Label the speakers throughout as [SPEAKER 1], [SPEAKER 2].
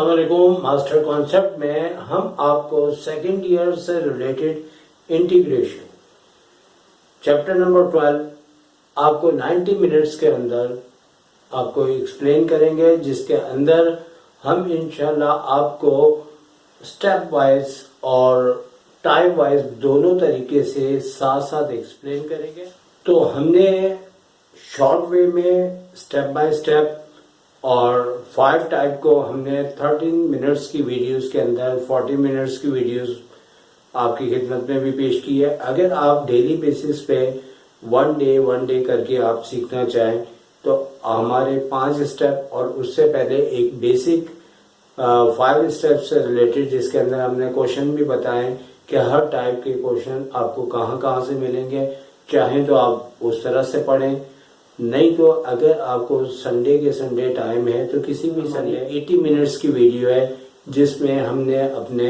[SPEAKER 1] अस्सलाम वालेकुम। Master concept में हम आपको सेकंड ईयर से रिलेटेड इंटीग्रेशन चैप्टर नंबर 12 आपको 90 मिनट्स के अंदर आपको एक्सप्लेन करेंगे, जिसके अंदर हम इंशाल्लाह आपको स्टेप वाइज और टाइम वाइज दोनों तरीके से साथ साथ एक्सप्लेन करेंगे। तो हमने शॉर्ट वे में स्टेप बाय स्टेप और 5 टाइप को हमने 13 मिनट्स की वीडियोस के अंदर 40 मिनट्स की वीडियोस आपकी खिदमत में भी पेश की है। अगर आप डेली बेसिस पे वन डे करके आप सीखना चाहें तो हमारे 5 स्टेप और उससे पहले एक बेसिक 5 स्टेप से रिलेटेड, जिसके अंदर हमने क्वेश्चन भी बताए कि हर टाइप के क्वेश्चन आपको कहाँ से मिलेंगे। चाहें तो आप उस तरह से पढ़ें, नहीं तो अगर आपको संडे के संडे टाइम है तो किसी भी संडे 80 मिनट्स की वीडियो है, जिसमें हमने अपने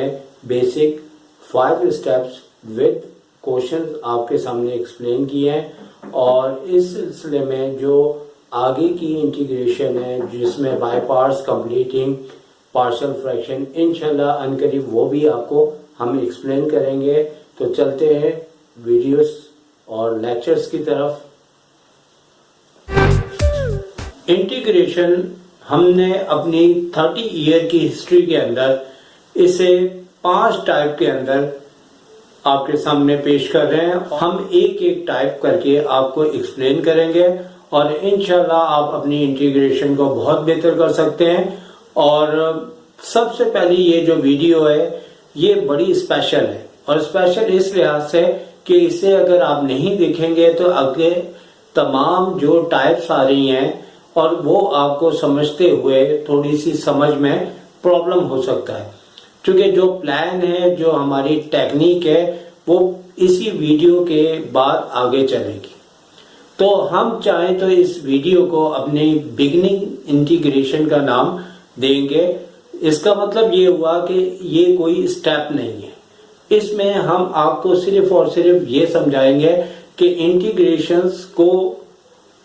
[SPEAKER 1] बेसिक 5 स्टेप्स विद क्वेश्चंस आपके सामने एक्सप्लेन किए हैं। और इस सिलसिले में जो आगे की इंटीग्रेशन है, जिसमें by parts, completing, partial fraction, इंशाल्लाह अनकरीब वो भी आपको हम एक्सप्लेन करेंगे। तो चलते हैं वीडियोस और लेक्चर्स की तरफ। इंटीग्रेशन हमने अपनी 30 ईयर की हिस्ट्री के अंदर इसे 5 टाइप के अंदर आपके सामने पेश कर रहे हैं। हम एक एक टाइप करके आपको एक्सप्लेन करेंगे और इंशाल्लाह आप अपनी इंटीग्रेशन को बहुत बेहतर कर सकते हैं। और सबसे पहले ये जो वीडियो है ये बड़ी स्पेशल है, और स्पेशल इस लिहाज से कि इसे अगर आप नहीं देखेंगे तो आगे तमाम जो टाइप्स आ रही हैं और वो आपको समझते हुए थोड़ी सी समझ में प्रॉब्लम हो सकता है, क्योंकि जो प्लान है, जो हमारी टेक्निक है, वो इसी वीडियो के बाद आगे चलेगी। तो हम चाहें तो इस वीडियो को अपनी बिगिनिंग इंटीग्रेशन का नाम देंगे। इसका मतलब ये हुआ कि ये कोई स्टेप नहीं है, इसमें हम आपको सिर्फ और सिर्फ ये समझाएंगे कि इंटीग्रेशंस को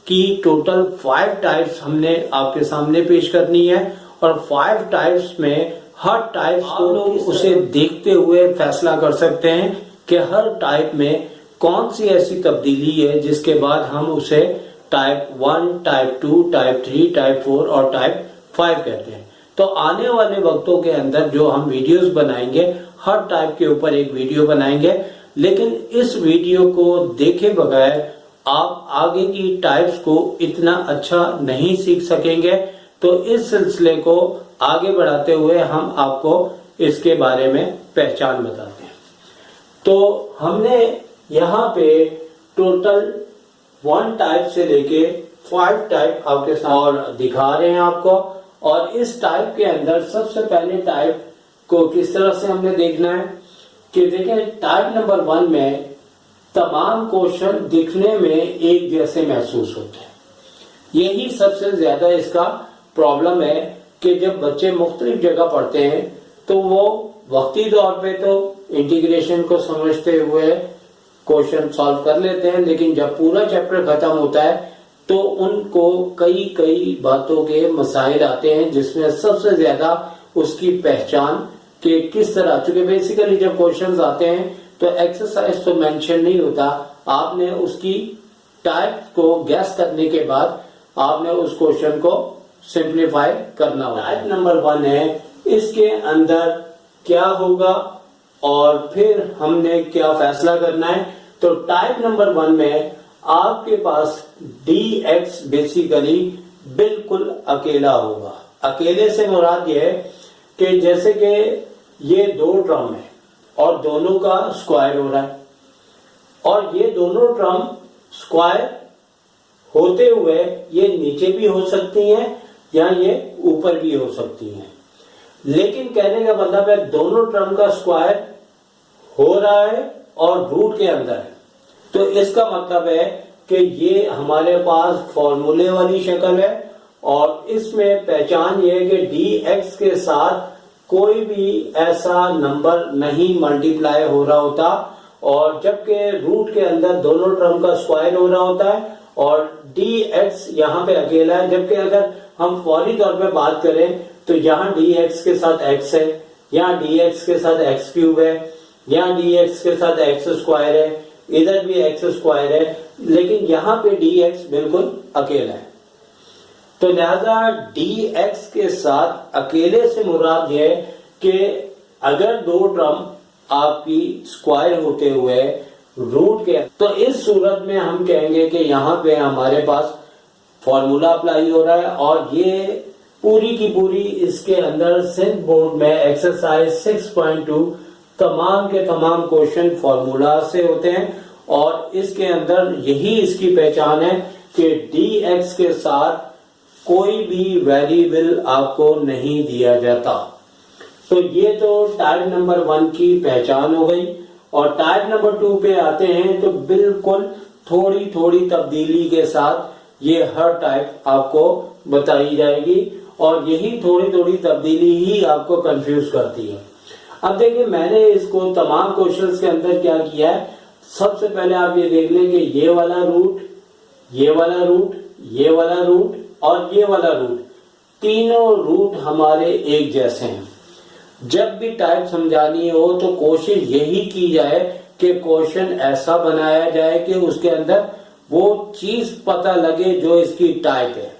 [SPEAKER 1] की टोटल 5 टाइप्स हमने आपके सामने पेश करनी है। और 5 टाइप्स में हर टाइप को उसे देखते हुए फैसला कर सकते हैं कि हर टाइप में कौन सी ऐसी तब्दीली है जिसके बाद हम उसे टाइप 1, टाइप 2, टाइप 3, टाइप 4 और टाइप 5 कहते हैं। तो आने वाले वक्तों के अंदर जो हम वीडियोस बनाएंगे, हर टाइप के ऊपर एक वीडियो बनाएंगे, लेकिन इस वीडियो को देखे बगैर आप आगे की टाइप्स को इतना अच्छा नहीं सीख सकेंगे। तो इस सिलसिले को आगे बढ़ाते हुए हम आपको इसके बारे में पहचान बताते हैं। तो हमने यहाँ पे टोटल 1 टाइप से लेके 5 टाइप आपके साथ और दिखा रहे हैं आपको। और इस टाइप के अंदर सबसे पहले टाइप को किस तरह से हमने देखना है कि देखें, टाइप नंबर 1 में तमाम क्वेश्चन दिखने में एक जैसे महसूस होते हैं। यही सबसे ज्यादा इसका प्रॉब्लम है कि जब बच्चे मुख्तलिफ जगह पढ़ते हैं तो वो वक्ती तौर पे तो इंटीग्रेशन को समझते हुए क्वेश्चन सॉल्व कर लेते हैं, लेकिन जब पूरा चैप्टर खत्म होता है तो उनको कई बातों के मसाइल आते हैं, जिसमें सबसे ज्यादा उसकी पहचान कि किस तरह, चूंकि बेसिकली जब क्वेश्चंस आते हैं तो एक्सरसाइज तो मेंशन नहीं होता, आपने उसकी टाइप को गैस करने के बाद आपने उस क्वेश्चन को सिंप्लीफाई करना होगा। टाइप नंबर 1 है, इसके अंदर क्या होगा और फिर हमने क्या फैसला करना है। तो टाइप नंबर 1 में आपके पास dx बेसिकली बिल्कुल अकेला होगा। अकेले से मुराद ये है कि जैसे कि ये 2 टर्म है और दोनों का स्क्वायर हो रहा है, और ये दोनों टर्म स्क्वायर होते हुए ये नीचे भी हो सकती हैं या ये ऊपर भी हो सकती हैं, लेकिन कहने का मतलब है दोनों टर्म का स्क्वायर हो रहा है और रूट के अंदर है। तो इसका मतलब है कि ये हमारे पास फॉर्मूले वाली शक्ल है, और इसमें पहचान ये है कि dx के साथ कोई भी ऐसा नंबर नहीं मल्टीप्लाई हो रहा होता, और जबकि रूट के अंदर दोनों टर्म का स्क्वायर हो रहा होता है और dx यहाँ पे अकेला है। जबकि अगर हम फौरी तौर पे बात करें तो यहाँ dx के साथ x है, यहाँ dx के साथ x क्यूब है, यहाँ dx के साथ x स्क्वायर है, इधर भी x स्क्वायर है, लेकिन यहाँ पे dx बिल्कुल अकेला है। तो लिहाजा dx के साथ अकेले से मुराद ये है कि अगर दो टर्म आपकी स्क्वायर होते हुए रूट के, तो इस सूरत में हम कहेंगे कि यहाँ पे हमारे पास फॉर्मूला अप्लाई हो रहा है और ये पूरी की पूरी इसके अंदर सिंध बोर्ड में एक्सरसाइज 6.2 तमाम के तमाम क्वेश्चन फॉर्मूला से होते हैं और इसके अंदर यही इसकी पहचान है कि dx के साथ कोई भी वेरिएबल आपको नहीं दिया जाता। तो ये तो टाइप नंबर 1 की पहचान हो गई और टाइप नंबर 2 पे आते हैं तो बिल्कुल थोड़ी थोड़ी तब्दीली के साथ ये हर टाइप आपको बताई जाएगी और यही थोड़ी थोड़ी तब्दीली ही आपको कंफ्यूज करती है। अब देखिए मैंने इसको तमाम क्वेश्चंस के अंदर क्या किया है, सबसे पहले आप ये देख लें कि ये वाला रूट, ये वाला रूट, ये वाला रूट और ये वाला रूट, तीनों रूट हमारे एक जैसे हैं। जब भी टाइप समझानी हो तो कोशिश यही की जाए कि क्वेश्चन ऐसा बनाया जाए कि उसके अंदर वो चीज पता लगे जो इसकी टाइप है।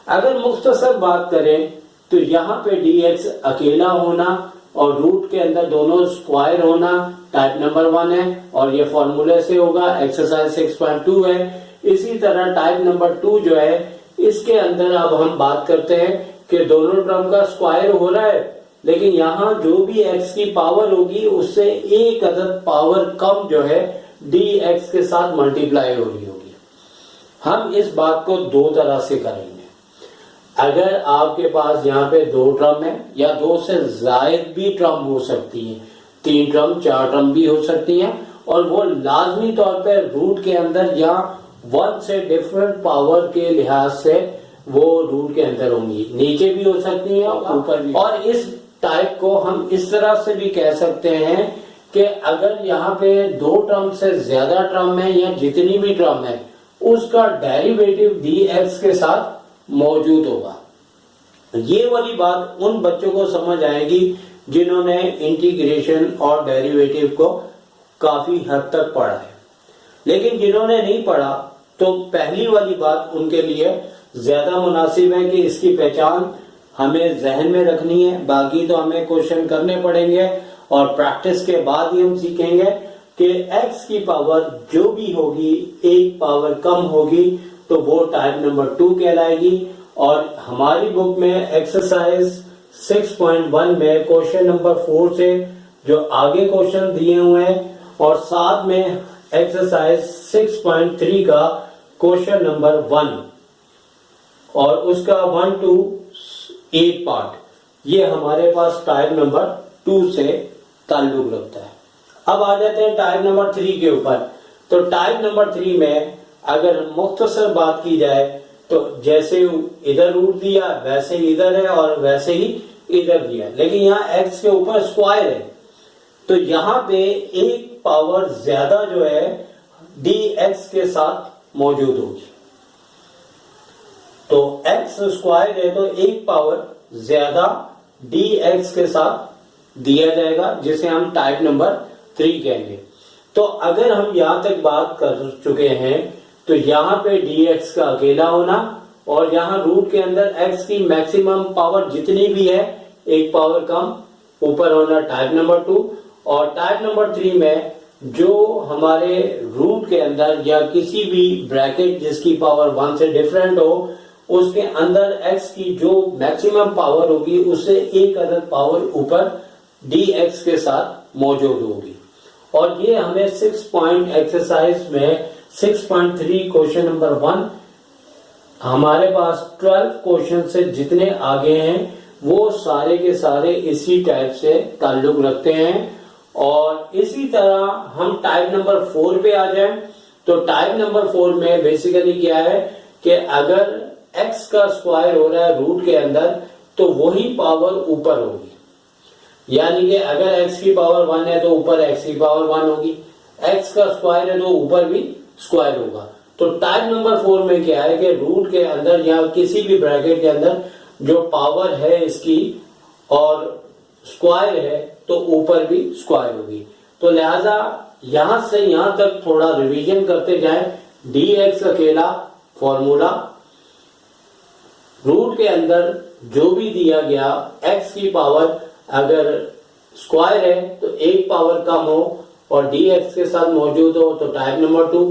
[SPEAKER 1] अगर मुख्तसर बात करें तो यहाँ पे dx अकेला होना और रूट के अंदर दोनों स्क्वायर होना टाइप नंबर 1 है और ये फॉर्मूले से होगा, एक्सरसाइज 6.2 है। इसी तरह टाइप नंबर 2 जो है इसके अंदर अब हम बात करते हैं कि दोनों टर्म का स्क्वायर हो रहा है, लेकिन यहाँ जो भी x की पावर होगी उससे एक अदद पावर कम जो है dx के साथ मल्टीप्लाई हो रही होगी। हम इस बात को दो तरह से करेंगे। अगर आपके पास यहाँ पे दो टर्म है या दो से जायद भी टर्म हो सकती है, 3 टर्म 4 टर्म भी हो सकती हैं और वो लाजमी तौर पे रूट के अंदर या 1 से डिफरेंट पावर के लिहाज से वो रूट के अंदर होंगी, नीचे भी हो सकती हैं और ऊपर भी। और इस टाइप को हम इस तरह से भी कह सकते हैं कि अगर यहाँ पे दो टर्म से ज्यादा टर्म है या जितनी भी टर्म है उसका डेरिवेटिव dx के साथ मौजूद होगा। ये वाली बात उन बच्चों को समझ आएगी जिन्होंने इंटीग्रेशन और डेरिवेटिव को काफी हद तक पढ़ा है, लेकिन जिन्होंने नहीं पढ़ा तो पहली वाली बात उनके लिए ज्यादा मुनासिब है कि इसकी पहचान हमें जहन में रखनी है। बाकी तो हमें क्वेश्चन करने पड़ेंगे और प्रैक्टिस के बाद ही हम सीखेंगे कि x की पावर जो भी होगी एक पावर कम होगी तो वो टाइप नंबर 2 कहलाएगी। और हमारी बुक में एक्सरसाइज 6.1 में क्वेश्चन नंबर 4 से जो आगे क्वेश्चन दिए हुए हैं और साथ में एक्सरसाइज 6.3 का क्वेश्चन नंबर 1 और उसका 1 to 8 पार्ट, ये हमारे पास टाइप नंबर 2 से ताल्लुक रखता है। अब आ जाते हैं टाइप नंबर 3 के ऊपर। तो टाइप नंबर 3 में अगर मुख्तसर बात की जाए तो जैसे इधर रूट दिया वैसे ही इधर है और वैसे ही इधर दिया, लेकिन यहाँ x के ऊपर स्क्वायर है तो यहाँ पे एक पावर ज्यादा जो है dx के साथ मौजूद होगी। तो x स्क्वायर है तो एक पावर ज्यादा dx के साथ दिया जाएगा जिसे हम टाइप नंबर 3 कहेंगे। तो अगर हम यहां तक बात कर चुके हैं तो यहाँ पे dx का अकेला होना और यहाँ रूट के अंदर x की मैक्सिमम पावर जितनी भी है एक पावर कम ऊपर होना टाइप नंबर 2। और टाइप नंबर 3 में जो हमारे रूट के अंदर या किसी भी ब्रैकेट जिसकी पावर 1 से डिफरेंट हो उसके अंदर x की जो मैक्सिमम पावर होगी उससे एक अदद पावर ऊपर dx के साथ मौजूद होगी। और ये हमें 6 पॉइंट एक्सरसाइज में 6.3 क्वेश्चन नंबर 1 हमारे पास 12 क्वेश्चन से जितने आगे हैं वो सारे के सारे इसी टाइप से ताल्लुक रखते हैं। और इसी तरह हम टाइप नंबर 4 पे आ जाएं तो टाइप नंबर 4 में बेसिकली क्या है कि अगर x का स्क्वायर हो रहा है रूट के अंदर तो वही पावर ऊपर होगी, यानी कि अगर x की पावर 1 है तो ऊपर x की पावर 1 होगी, x का स्क्वायर है तो ऊपर भी स्क्वायर होगा। तो टाइप नंबर 4 में क्या है कि रूट के अंदर या किसी भी ब्रैकेट के अंदर जो पावर है इसकी और स्क्वायर है तो ऊपर भी स्क्वायर होगी। तो लिहाजा यहां से यहां तक थोड़ा रिवीजन करते जाएं। dx अकेला फॉर्मूला, रूट के अंदर जो भी दिया गया x की पावर अगर स्क्वायर है तो एक पावर कम हो और dx के साथ मौजूद हो तो टाइप नंबर 2,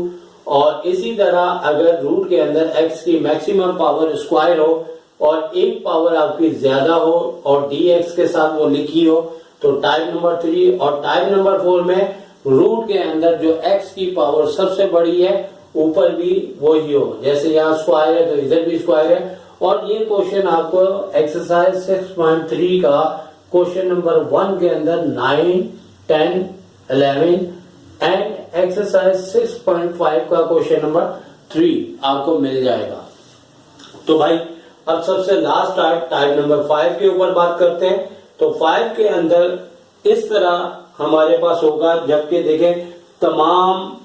[SPEAKER 1] और इसी तरह अगर रूट के अंदर x की मैक्सिमम पावर स्क्वायर हो और एक पावर आपकी ज्यादा हो और dx के साथ वो लिखी हो तो टाइप नंबर 3, और टाइप नंबर 4 में रूट के अंदर जो x की पावर सबसे बड़ी है ऊपर भी वही हो, जैसे यहाँ स्क्वायर है तो इधर भी स्क्वायर है। और ये क्वेश्चन आपको एक्सरसाइज 6.3 का क्वेश्चन नंबर 1 के अंदर 9, 10, 11 एंड एक्सरसाइज 6.5 का क्वेश्चन नंबर 3 आपको मिल जाएगा। तो भाई अब सबसे लास्ट टाइप नंबर 5 के ऊपर बात करते हैं। तो 5 के अंदर इस तरह हमारे पास होगा, जबकि देखें तमाम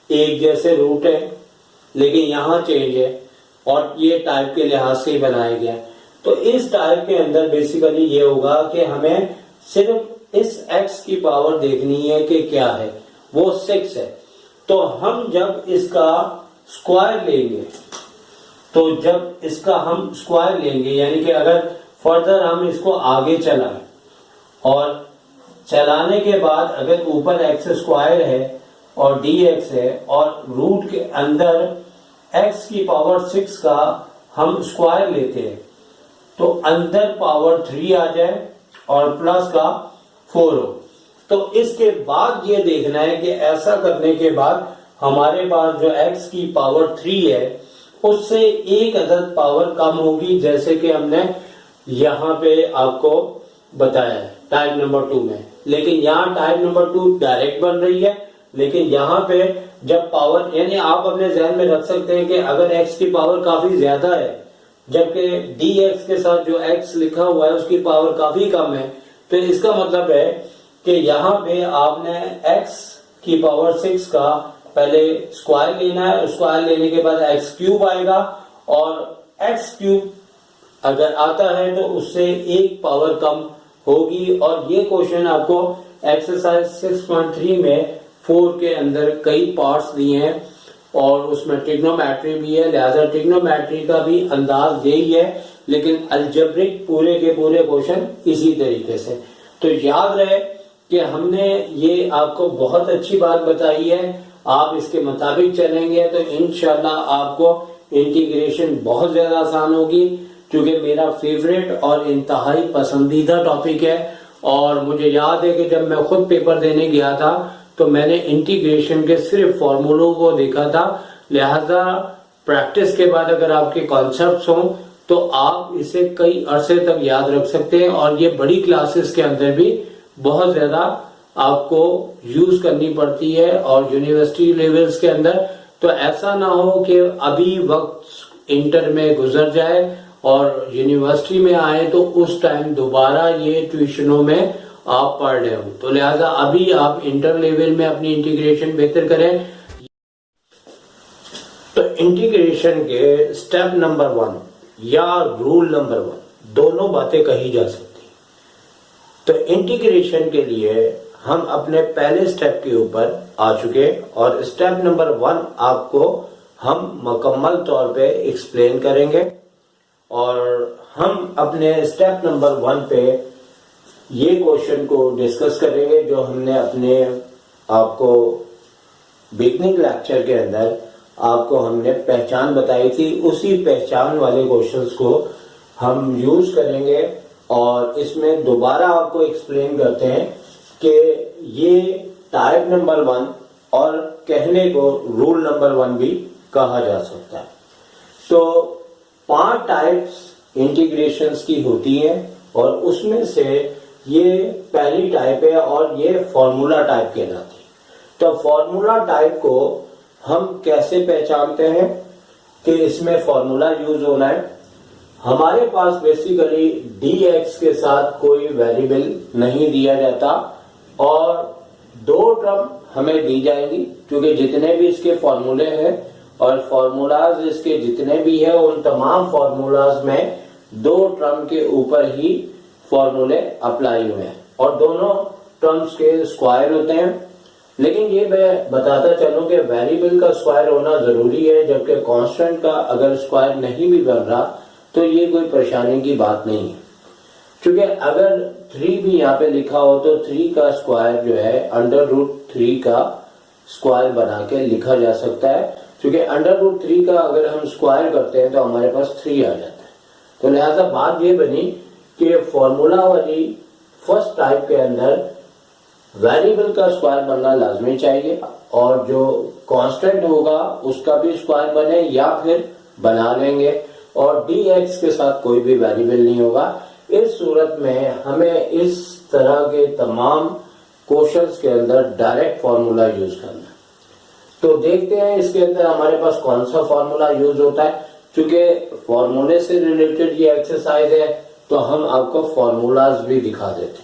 [SPEAKER 1] एक जैसे रूट है लेकिन यहां चेंज है और ये टाइप के लिहाज से ही बनाया गया। तो इस टाइप के अंदर बेसिकली ये होगा कि हमें सिर्फ इस x की पावर देखनी है कि क्या है, वो 6 है। तो हम जब इसका स्क्वायर लेंगे तो जब इसका हम स्क्वायर लेंगे यानी कि अगर फर्दर हम इसको आगे चलाएं और चलाने के बाद अगर ऊपर x स्क्वायर है और dx है और रूट के अंदर x की पावर 6 का हम स्क्वायर लेते हैं तो अंदर पावर 3 आ जाए और प्लस का 4 हो। तो इसके बाद ये देखना है कि ऐसा करने के बाद हमारे पास जो x की पावर 3 है उससे एक अदद पावर कम होगी, जैसे कि हमने यहाँ पे आपको बताया है टाइप नंबर 2 में। लेकिन यहाँ टाइप नंबर 2 डायरेक्ट बन रही है, लेकिन यहाँ पे जब पावर, यानी आप अपने जहन में रख सकते हैं कि अगर x की पावर काफी ज्यादा है जबकि dx के साथ जो x लिखा हुआ है उसकी पावर काफी कम है, तो इसका मतलब है कि यहाँ पे आपने x की पावर 6 का पहले स्क्वायर लेना है, स्क्वायर लेने के बाद x क्यूब आएगा और x क्यूब अगर आता है तो उससे एक पावर कम होगी। और ये क्वेश्चन आपको एक्सरसाइज 6.3 में 4 के अंदर कई पार्ट्स दिए हैं और उसमें ट्रिग्नोमेट्री भी है, लिहाजा ट्रिग्नोमेट्री का भी अंदाज यही है, लेकिन अलजेब्रिक पूरे के पूरे क्वेश्चन इसी तरीके से। तो याद रहे कि हमने ये आपको बहुत अच्छी बात बताई है, आप इसके मुताबिक चलेंगे तो इंशाल्लाह आपको इंटीग्रेशन बहुत ज्यादा आसान होगी, क्योंकि मेरा फेवरेट और इंतहाई पसंदीदा टॉपिक है। और मुझे याद है कि जब मैं खुद पेपर देने गया था तो मैंने इंटीग्रेशन के सिर्फ फॉर्मूलों को देखा था, लिहाजा प्रैक्टिस के बाद अगर आपके कॉन्सेप्ट्स हों तो आप इसे कई अरसे तक याद रख सकते हैं और ये बड़ी क्लासेस के अंदर भी बहुत ज्यादा आपको यूज करनी पड़ती है और यूनिवर्सिटी लेवल्स के अंदर। तो ऐसा ना हो कि अभी वक्त इंटर में गुजर जाए और यूनिवर्सिटी में आए तो उस टाइम दोबारा ये ट्यूशनों में आप पढ़ रहे हो। तो लिहाजा अभी आप इंटर लेवल में अपनी इंटीग्रेशन बेहतर करें। तो इंटीग्रेशन के स्टेप नंबर 1 या रूल नंबर 1 दोनों बातें कही जा सकती। तो इंटीग्रेशन के लिए हम अपने पहले स्टेप के ऊपर आ चुके और स्टेप नंबर 1 आपको हम मुकम्मल तौर पे एक्सप्लेन करेंगे और हम अपने स्टेप नंबर 1 पे ये क्वेश्चन को डिस्कस करेंगे जो हमने अपने आपको बिगनिंग लेक्चर के अंदर आपको हमने पहचान बताई थी, उसी पहचान वाले क्वेश्चंस को हम यूज करेंगे और इसमें दोबारा आपको एक्सप्लेन करते हैं कि ये टाइप नंबर 1 और कहने को रूल नंबर 1 भी कहा जा सकता है। तो 5 टाइप्स इंटीग्रेशंस की होती हैं और उसमें से ये पहली टाइप है और ये फॉर्मूला टाइप कहलाती है। तो फॉर्मूला टाइप को हम कैसे पहचानते हैं कि इसमें फॉर्मूला यूज होना है? हमारे पास बेसिकली dx के साथ कोई वेरिएबल नहीं दिया जाता और 2 टर्म हमें दी जाएंगी, क्योंकि जितने भी इसके फॉर्मूले हैं और फॉर्मूलाज इसके जितने भी है उन तमाम फॉर्मूलाज में
[SPEAKER 2] दो टर्म के ऊपर ही फॉर्मूले अप्लाई हुए हैं और दोनों टर्म्स के स्क्वायर होते हैं। लेकिन ये मैं बताता चलूं कि वेरिएबल का स्क्वायर होना जरूरी है, जबकि कांस्टेंट का अगर स्क्वायर नहीं भी बन रहा तो ये कोई परेशानी की बात नहीं है, क्योंकि अगर 3 भी यहाँ पे लिखा हो तो 3 का स्क्वायर जो है √3 का स्क्वायर बना के लिखा जा सकता है, क्योंकि √3 का अगर हम स्क्वायर करते हैं तो हमारे पास 3 आ जाता है। तो लिहाजा बात ये बनी कि फॉर्मूला वाली फर्स्ट टाइप के अंदर वेरिएबल का स्क्वायर बनना लाजमी चाहिए और जो कांस्टेंट होगा उसका भी स्क्वायर बने या फिर बना लेंगे और dx के साथ कोई भी वेरिएबल नहीं होगा। इस सूरत में हमें इस तरह के तमाम क्वेश्चंस के अंदर डायरेक्ट फार्मूला यूज करना है। तो देखते हैं इसके अंदर हमारे पास कौन सा फार्मूला यूज होता है। क्योंकि फार्मूले से रिलेटेड ये एक्सरसाइज है तो हम आपको फार्मूलाज भी दिखा देते हैं।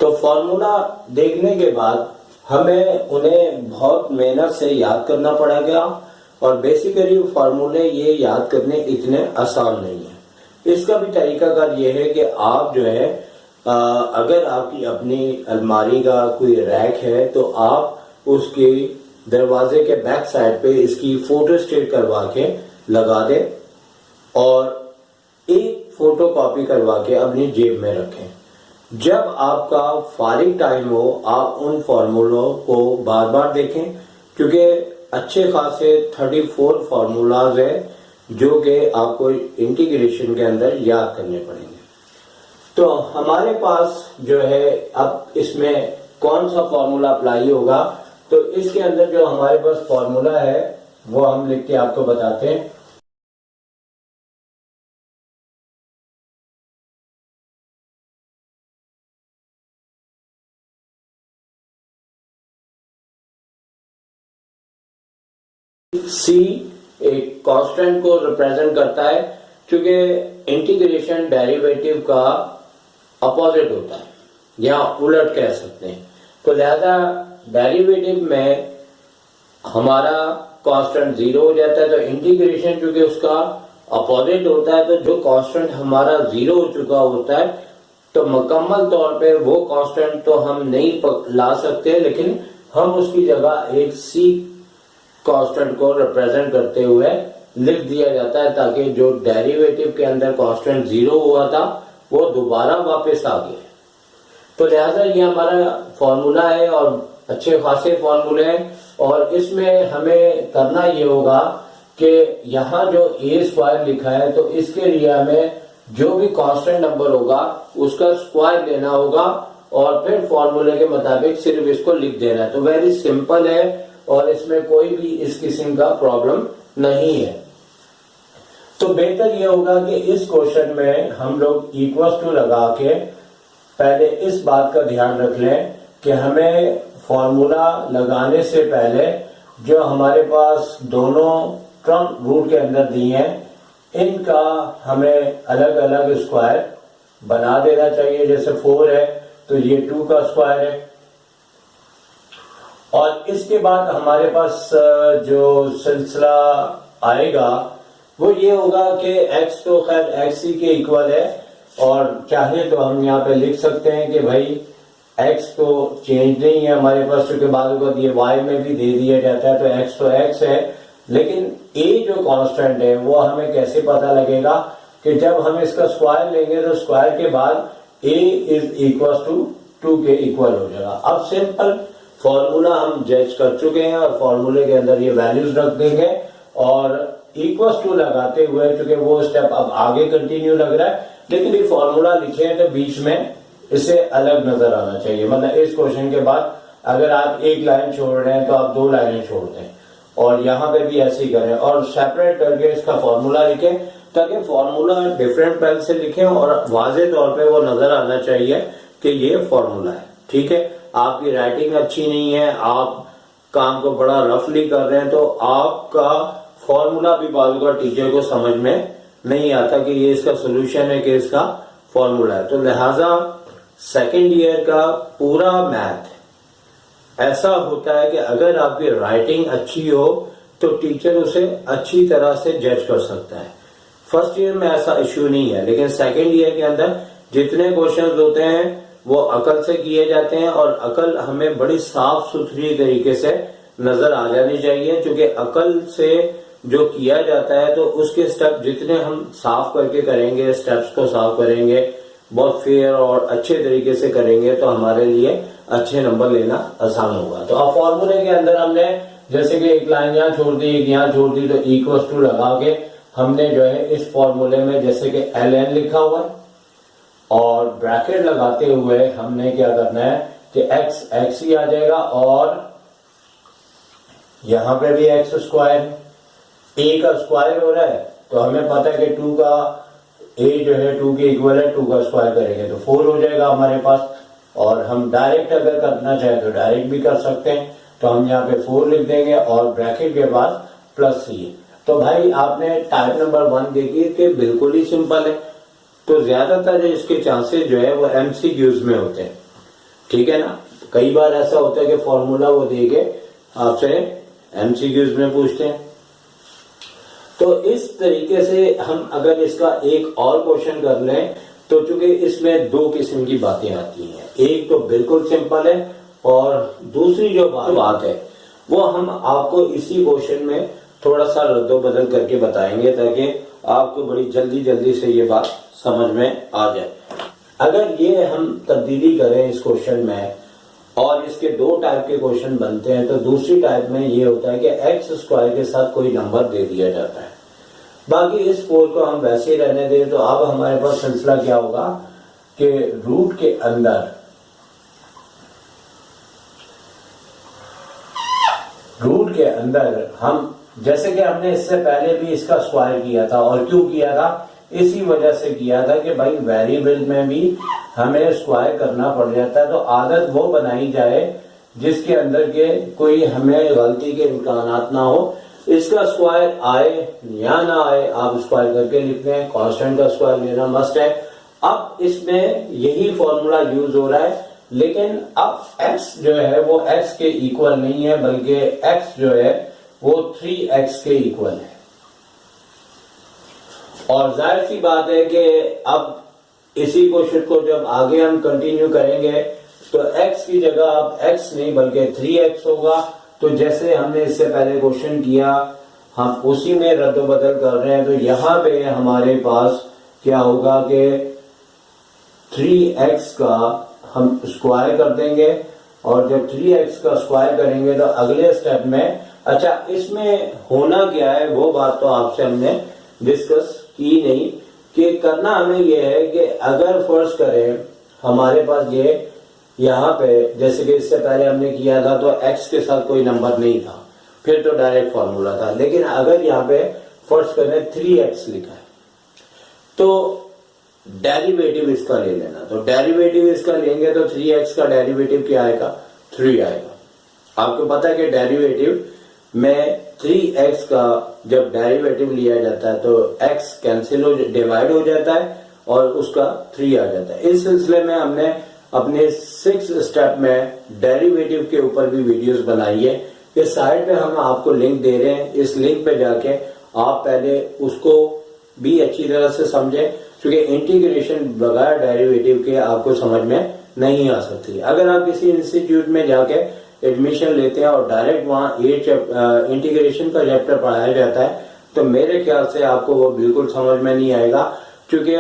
[SPEAKER 2] तो फॉर्मूला देखने के बाद हमें उन्हें बहुत मेहनत से याद करना पड़ेगा और बेसिकली फार्मूले ये याद करने इतने आसान नहीं है। इसका भी तरीकाकार ये है कि आप जो है अगर आपकी अपनी अलमारी का कोई रैक है तो आप उसके दरवाजे के बैक साइड पे इसकी फोटो स्टेट करवा के लगा दें और एक फोटो कॉपी करवा के अपनी जेब में रखें। जब आपका फारिग टाइम हो आप उन फॉर्मूलों को बार बार देखें, क्योंकि अच्छे खासे 34 फॉर्मूलाज है जो कि आपको इंटीग्रेशन के अंदर याद करने पड़ेंगे। तो हमारे पास जो है अब इसमें कौन सा फॉर्मूला अप्लाई होगा, तो इसके अंदर जो हमारे पास फॉर्मूला है वो हम लिख के आपको बताते हैं। C एक कांस्टेंट को रिप्रेजेंट करता है, क्योंकि इंटीग्रेशन डेरिवेटिव का अपोजिट होता है या उलट कह सकते हैं। तो लिहाजा डेरिवेटिव में हमारा कांस्टेंट 0 हो जाता है, तो इंटीग्रेशन क्योंकि उसका अपोजिट होता है, तो जो कांस्टेंट हमारा 0 हो चुका होता है तो मुकम्मल तौर पे वो कांस्टेंट तो हम नहीं ला सकते, लेकिन हम उसकी जगह एक C कांस्टेंट को रिप्रेजेंट करते हुए लिख दिया जाता है, ताकि जो डेरिवेटिव के अंदर कांस्टेंट 0 हुआ था वो दोबारा वापस आ गया। तो लिहाजा ये हमारा फॉर्मूला है और अच्छे खासे फॉर्मूले हैं और इसमें हमें करना ये होगा कि यहाँ जो a स्क्वायर लिखा है तो इसके एरिया में जो भी कांस्टेंट नंबर होगा उसका स्क्वायर लेना होगा और फिर फॉर्मूले के मुताबिक सिर्फ इसको लिख देना है। तो वेरी सिंपल है और इसमें कोई भी इस किस्म का प्रॉब्लम नहीं है। तो बेहतर यह होगा कि इस क्वेश्चन में हम लोग इक्वल्स टू लगा के पहले इस बात का ध्यान रख लें कि हमें फॉर्मूला लगाने से पहले जो हमारे पास दोनों टर्म रूट के अंदर दिए हैं इनका हमें अलग अलग स्क्वायर बना देना चाहिए। जैसे 4 है तो ये 2 का स्क्वायर है और इसके बाद हमारे पास जो सिलसिला आएगा वो ये होगा कि x तो खैर x के इक्वल है और चाहे तो हम यहाँ पे लिख सकते हैं कि भाई x तो चेंज नहीं है हमारे पास, क्योंकि बाद में ये y में भी दे दिया जाता है, तो x तो x है। लेकिन a जो कांस्टेंट है वो हमें कैसे पता लगेगा कि जब हम इसका स्क्वायर लेंगे तो स्क्वायर के बाद a इज इक्वल टू 2 के इक्वल हो जाएगा। अब सिंपल फॉर्मूला हम जज कर चुके हैं और फॉर्मूले के अंदर ये वैल्यूज रख देंगे और इक्वल टू लगाते हुए, क्योंकि वो स्टेप अब आगे कंटिन्यू लग रहा है, लेकिन ये फॉर्मूला लिखे हैं तो बीच में इससे अलग नजर आना चाहिए। मतलब इस क्वेश्चन के बाद अगर आप एक लाइन छोड़ रहे हैं तो आप 2 लाइनें छोड़ दें और यहाँ पे भी ऐसे ही करें और सेपरेट करके इसका फॉर्मूला लिखें, ताकि फॉर्मूला डिफरेंट पेन से लिखें और वाजे तौर पे वो नजर आना चाहिए कि ये फॉर्मूला है। ठीक है, आपकी राइटिंग अच्छी नहीं है, आप काम को बड़ा रफली कर रहे हैं, तो आपका फॉर्मूला भी बाजू का टीचर को समझ में नहीं आता कि ये इसका सोल्यूशन है कि इसका फॉर्मूला है। तो लिहाजा सेकेंड ईयर का पूरा मैथ ऐसा होता है कि अगर आपकी राइटिंग अच्छी हो तो टीचर उसे अच्छी तरह से जज कर सकता है। फर्स्ट ईयर में ऐसा इश्यू नहीं है, लेकिन सेकेंड ईयर के अंदर जितने क्वेश्चंस होते हैं वो अकल से किए जाते हैं, और अकल हमें बड़ी साफ सुथरी तरीके से नजर आ जानी चाहिए, क्योंकि अकल से जो किया जाता है तो उसके स्टेप जितने हम साफ करके करेंगे, स्टेप्स को साफ करेंगे, बहुत फेयर और अच्छे तरीके से करेंगे, तो हमारे लिए अच्छे नंबर लेना आसान होगा। तो अब फॉर्मूले के अंदर हमने जैसे कि एक लाइन यहाँ छोड़ दी, एक यहाँ छोड़ दी, तो इक्वल टू लगा के हमने जो है इस फॉर्मूले में जैसे कि ln लिखा हुआ है, और ब्रैकेट लगाते हुए हमने क्या करना है कि x ही आ जाएगा, और यहां पे भी x स्क्वायर, a का स्क्वायर हो रहा है, तो हमें पता है कि 2 का a जो है 2 के इक्वल है, 2 का स्क्वायर करेंगे तो 4 हो जाएगा हमारे पास। और हम डायरेक्ट अगर करना चाहें तो डायरेक्ट भी कर सकते हैं, तो हम यहाँ पे 4 लिख देंगे और ब्रैकेट के बाद प्लस c। तो भाई आपने टाइप नंबर 1 देखिए कि बिल्कुल ही सिंपल है, तो ज्यादातर इसके चांसेस जो है वो MCQs में होते हैं, ठीक है ना। कई बार ऐसा होता है कि फॉर्मूला वो देके आपसे MCQs में पूछते हैं। तो इस तरीके से हम अगर इसका एक और क्वेश्चन कर लें तो चूंकि इसमें 2 किस्म की बातें आती हैं, एक तो बिल्कुल सिंपल है और दूसरी जो बात है वो हम आपको इसी क्वेश्चन में थोड़ा सा रद्दोबदल करके बताएंगे, ताकि आपको बड़ी जल्दी जल्दी से ये बात समझ में आ जाए। अगर ये हम तब्दीली करें इस क्वेश्चन में और इसके 2 टाइप के क्वेश्चन बनते हैं, तो दूसरी टाइप में ये होता है कि x स्क्वायर के साथ कोई नंबर दे दिया जाता है, बाकी इस 4 को हम वैसे ही रहने दें। तो अब हमारे पास सिलसिला क्या होगा कि रूट के अंदर हम जैसे कि हमने इससे पहले भी इसका स्क्वायर किया था, और क्यों किया था, इसी वजह से किया था कि भाई वेरिएबल में भी हमें स्क्वायर करना पड़ जाता है, तो आदत वो बनाई जाए जिसके अंदर के कोई हमें गलती के इम्कानात ना हो। इसका स्क्वायर आए या ना आए आप स्क्वायर करके लिखते हैं, कांस्टेंट का स्क्वायर लेना मस्ट है। अब इसमें यही फॉर्मूला यूज हो रहा है, लेकिन अब x जो है वो x के इक्वल नहीं है, बल्कि x जो है वो 3x के इक्वल है। और जाहिर सी बात है कि अब इसी क्वेश्चन को जब आगे हम कंटिन्यू करेंगे तो x की जगह अब x नहीं बल्कि 3x होगा। तो जैसे हमने इससे पहले क्वेश्चन किया हम उसी में रद्दोबदल कर रहे हैं, तो यहां पे हमारे पास क्या होगा कि 3x का हम स्क्वायर कर देंगे, और जब 3x का स्क्वायर करेंगे तो अगले स्टेप में, अच्छा इसमें होना क्या है वो बात तो आपसे हमने डिस्कस की नहीं, कि करना हमें यह है कि अगर फर्ज करें हमारे पास ये यहाँ पे जैसे कि इससे पहले हमने किया था तो x के साथ कोई नंबर नहीं था, फिर तो डायरेक्ट फॉर्मूला था, लेकिन अगर यहाँ पे फर्ज करें 3x लिखा है तो डेरिवेटिव इसका ले लेना। तो डेरिवेटिव इसका लेंगे तो 3x का डेरिवेटिव क्या आएगा, 3 आएगा। आपको पता है कि डेरिवेटिव में 3x का जब डेरिवेटिव लिया जाता है तो x कैंसिल हो डिवाइड हो जाता है और उसका 3 आ जाता है। इस सिलसिले में हमने अपने 6 स्टेप में डेरिवेटिव के ऊपर भी वीडियोस बनाई है। इस साइड पे हम आपको लिंक दे रहे हैं, इस लिंक पे जाके आप पहले उसको भी अच्छी तरह से समझें, क्योंकि इंटीग्रेशन बगैर डेरिवेटिव के आपको समझ में नहीं आ सकती। अगर आप किसी इंस्टीट्यूट में जाके एडमिशन लेते हैं और डायरेक्ट वहाँ इंटीग्रेशन का चैप्टर पढ़ाया जाता है तो मेरे ख्याल से आपको वो बिल्कुल समझ में नहीं आएगा, क्योंकि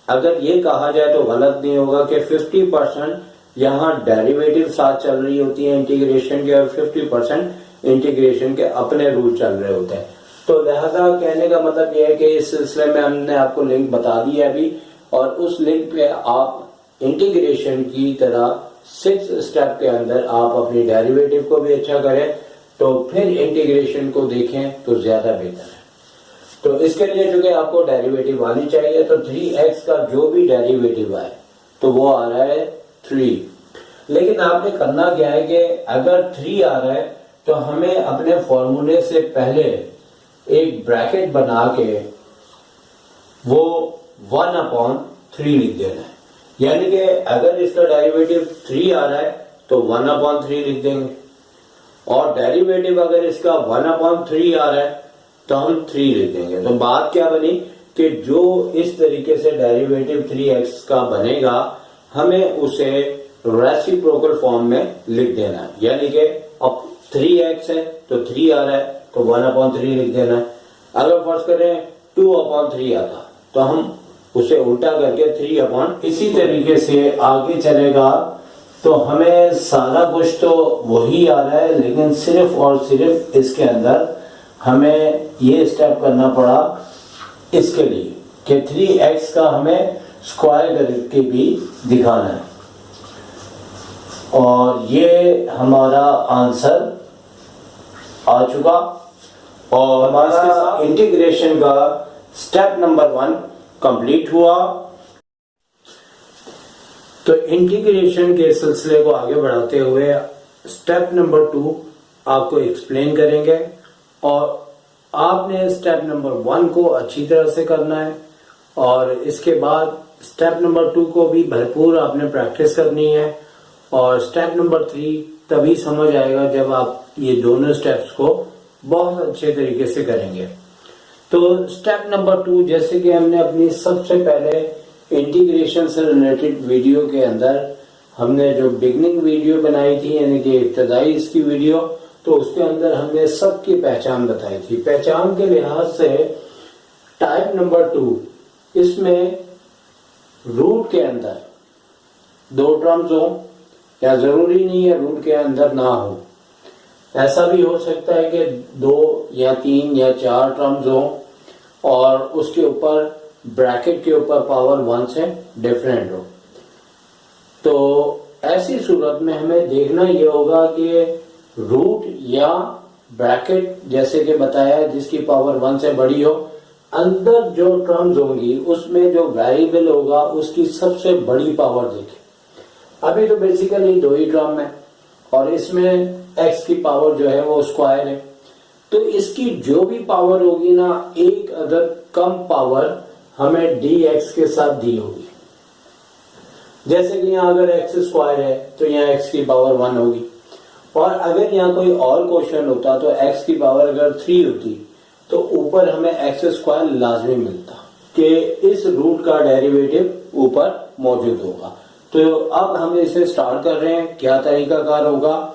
[SPEAKER 2] अगर ये कहा जाए तो गलत नहीं होगा कि 50% यहाँ डेरिवेटिव साथ चल रही होती है इंटीग्रेशन के, और 50% इंटीग्रेशन के अपने रूल चल रहे होते हैं। तो लिहाजा कहने का मतलब यह है कि इस सिलसिले में हमने आपको लिंक बता दी है अभी, और उस लिंक पे आप इंटीग्रेशन की तरह 6 स्टेप के अंदर आप अपनी डेरिवेटिव को भी अच्छा करें, तो फिर इंटीग्रेशन को देखें तो ज्यादा बेहतर है। तो इसके लिए चूंकि आपको डेरिवेटिव आनी चाहिए, तो 3x का जो भी डेरिवेटिव आए तो वो आ रहा है 3। लेकिन आपने करना क्या है कि अगर 3 आ रहा है तो हमें अपने फॉर्मूले से पहले एक ब्रैकेट बना के वो 1/3 लिख देना है। यानी कि अगर इसका डेरिवेटिव 3 आ रहा है तो 1/3 लिख देंगे, और डेरिवेटिव अगर इसका 1/3 आ रहा है तो हम 3 लिख देंगे। तो बात क्या बनी कि जो इस तरीके से डेरिवेटिव 3x का बनेगा हमें उसे रेसिप्रोकल फॉर्म में लिख देना है। यानी कि अब 3x है तो 3 आ रहा है तो 1/3 लिख देना है। अगर फर्ज करें 2/3 आता तो हम उसे उल्टा करके 3/, इसी तरीके से आगे चलेगा। तो हमें सारा कुछ तो वही आ रहा है, लेकिन सिर्फ और सिर्फ इसके अंदर हमें ये स्टेप करना पड़ा इसके लिए कि 3x का हमें स्क्वायर करके भी दिखाना है, और ये हमारा आंसर आ चुका। और हमारा इंटीग्रेशन का स्टेप नंबर 1 कंप्लीट हुआ। तो इंटीग्रेशन के सिलसिले को आगे बढ़ाते हुए स्टेप नंबर 2 आपको एक्सप्लेन करेंगे, और आपने स्टेप नंबर 1 को अच्छी तरह से करना है, और इसके बाद स्टेप नंबर 2 को भी भरपूर आपने प्रैक्टिस करनी है, और स्टेप नंबर 3 तभी समझ आएगा जब आप ये दोनों स्टेप्स को बहुत अच्छे तरीके से करेंगे। तो स्टेप नंबर 2, जैसे कि हमने अपनी सबसे पहले इंटीग्रेशन से रिलेटेड वीडियो के अंदर हमने जो बिगनिंग वीडियो बनाई थी, यानी कि इब्तदाई इसकी वीडियो, तो उसके अंदर हमने सबकी पहचान बताई थी। पहचान के लिहाज से टाइप नंबर 2, इसमें रूट के अंदर 2 टर्म्स हो, या जरूरी नहीं है रूट के अंदर ना हो, ऐसा भी हो सकता है कि 2 या 3 या 4 टर्म्स हो और उसके ऊपर ब्रैकेट के ऊपर पावर 1 से डिफरेंट हो। तो ऐसी सूरत में हमें देखना यह होगा कि रूट या ब्रैकेट जैसे कि बताया जिसकी पावर 1 से बड़ी हो, अंदर जो टर्म्स होंगी उसमें जो वेरिएबल होगा उसकी सबसे बड़ी पावर देखें। अभी तो बेसिकली 2 ही टर्म है और इसमें x की पावर जो है वो स्क्वायर है, तो इसकी जो भी पावर होगी ना, एक अदद कम पावर हमें dx के साथ दी होगी। जैसे कि यहाँ अगर x स्क्वायर है तो यहाँ x की पावर 1 होगी, और अगर यहाँ कोई और क्वेश्चन होता तो x की पावर अगर 3 होती तो ऊपर हमें x स्क्वायर लाजमी मिलता कि इस रूट का डेरिवेटिव ऊपर मौजूद होगा। तो अब हम इसे स्टार्ट कर रहे हैं। क्या तरीकाकार होगा,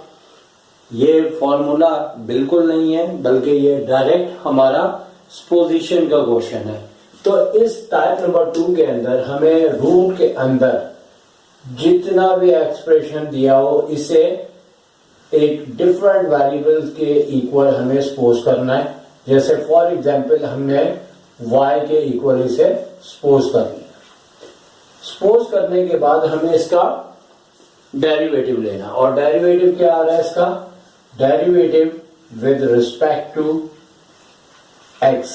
[SPEAKER 2] ये फॉर्मूला बिल्कुल नहीं है, बल्कि ये डायरेक्ट हमारा सपोजिशन का क्वेश्चन है। तो इस टाइप नंबर 2 के अंदर हमें रूट के अंदर जितना भी एक्सप्रेशन दिया हो इसे एक डिफरेंट वेरिएबल्स के इक्वल हमें सपोज करना है। जैसे फॉर एग्जांपल हमने y के इक्वल इसे सपोज कर लिया। सपोज करने के बाद हमें इसका डेरिवेटिव लेना, और डेरिवेटिव क्या आ रहा है इसका, derivative with respect to x।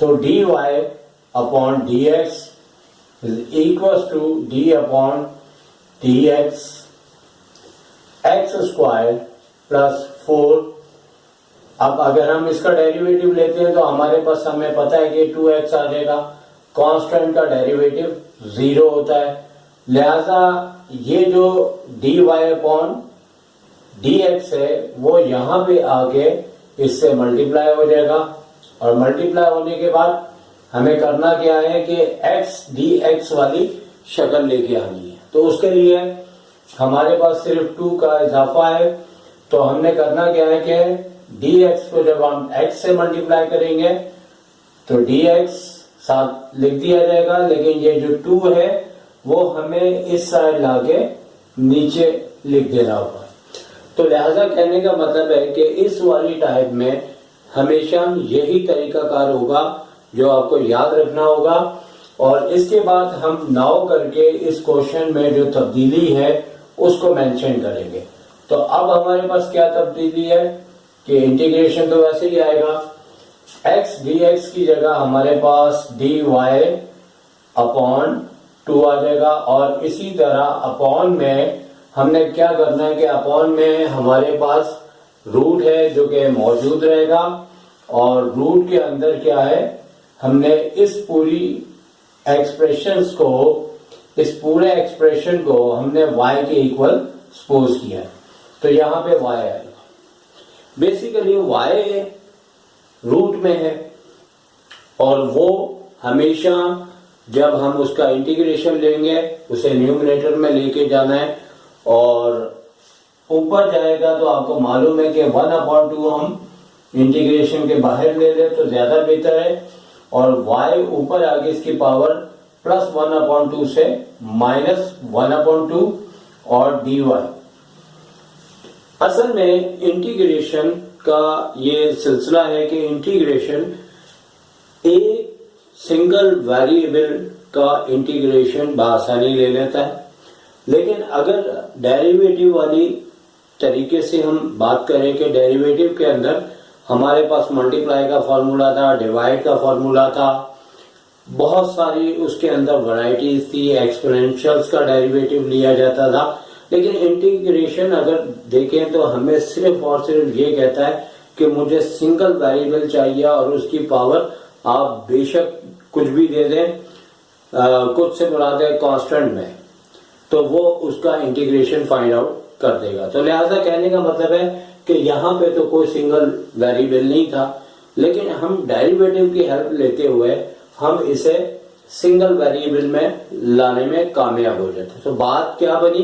[SPEAKER 2] तो dy upon dx is equal to d upon dx x square plus 4। अब अगर हम इसका डेरिवेटिव लेते हैं तो हमारे पास हमें पता है कि 2x आ जाएगा। कांस्टेंट का डेरिवेटिव 0 होता है, लिहाजा ये जो dy अपॉन dx है वो यहां पे आके इससे मल्टीप्लाई हो जाएगा, और मल्टीप्लाई होने के बाद हमें करना क्या है कि x dx वाली शक्ल लेके आनी है। तो उसके लिए हमारे पास सिर्फ 2 का इजाफा है, तो हमने करना क्या है कि dx को जब हम x से मल्टीप्लाई करेंगे तो dx साथ लिख दिया जाएगा, लेकिन ये जो 2 है वो हमें इस साइड लाके नीचे लिख देना होगा। तो लिहाजा कहने का मतलब है कि इस वाली टाइप में हमेशा यही तरीकाकार होगा जो आपको याद रखना होगा, और इसके बाद हम नाउ करके इस क्वेश्चन में जो तब्दीली है उसको मेंशन करेंगे। तो अब हमारे पास क्या तब्दीली है कि इंटीग्रेशन तो वैसे ही आएगा, x dx की जगह हमारे पास dy अपॉन 2 आ जाएगा, और इसी तरह अपॉन में हमने क्या करना है कि अपॉन में हमारे पास रूट है जो कि मौजूद रहेगा, और रूट के अंदर क्या है, हमने इस पूरी एक्सप्रेशंस को, इस पूरे एक्सप्रेशन को हमने y के इक्वल सपोज किया, तो यहां पे y आएगा। बेसिकली y रूट में है और वो हमेशा जब हम उसका इंटीग्रेशन लेंगे उसे न्यूमरेटर में लेके जाना है, और ऊपर जाएगा तो आपको मालूम है कि 1/2 हम इंटीग्रेशन के बाहर ले लें तो ज्यादा बेहतर है, और y ऊपर आगे इसकी पावर प्लस 1/2 से माइनस 1/2 और dy। असल में इंटीग्रेशन का ये सिलसिला है कि इंटीग्रेशन एक सिंगल वेरिएबल का इंटीग्रेशन बआसानी ले लेता है, लेकिन अगर डेरिवेटिव वाली तरीके से हम बात करें कि डेरिवेटिव के अंदर हमारे पास मल्टीप्लाई का फॉर्मूला था, डिवाइड का फॉर्मूला था, बहुत सारी उसके अंदर वैरायटीज थी, एक्सपोनेंशियल्स का डेरिवेटिव लिया जाता था, लेकिन इंटीग्रेशन अगर देखें तो हमें सिर्फ और सिर्फ ये कहता है कि मुझे सिंगल वेरिएबल चाहिए और उसकी पावर आप बेशक कुछ भी दे दें, कुछ से बुला दें कांस्टेंट में, तो वो उसका इंटीग्रेशन फाइंड आउट कर देगा। तो लिहाजा कहने का मतलब है कि यहाँ पे तो कोई सिंगल वेरिएबल नहीं था, लेकिन हम डेरिवेटिव की हेल्प लेते हुए हम इसे सिंगल वेरिएबल में लाने में कामयाब हो जाते। तो बात क्या बनी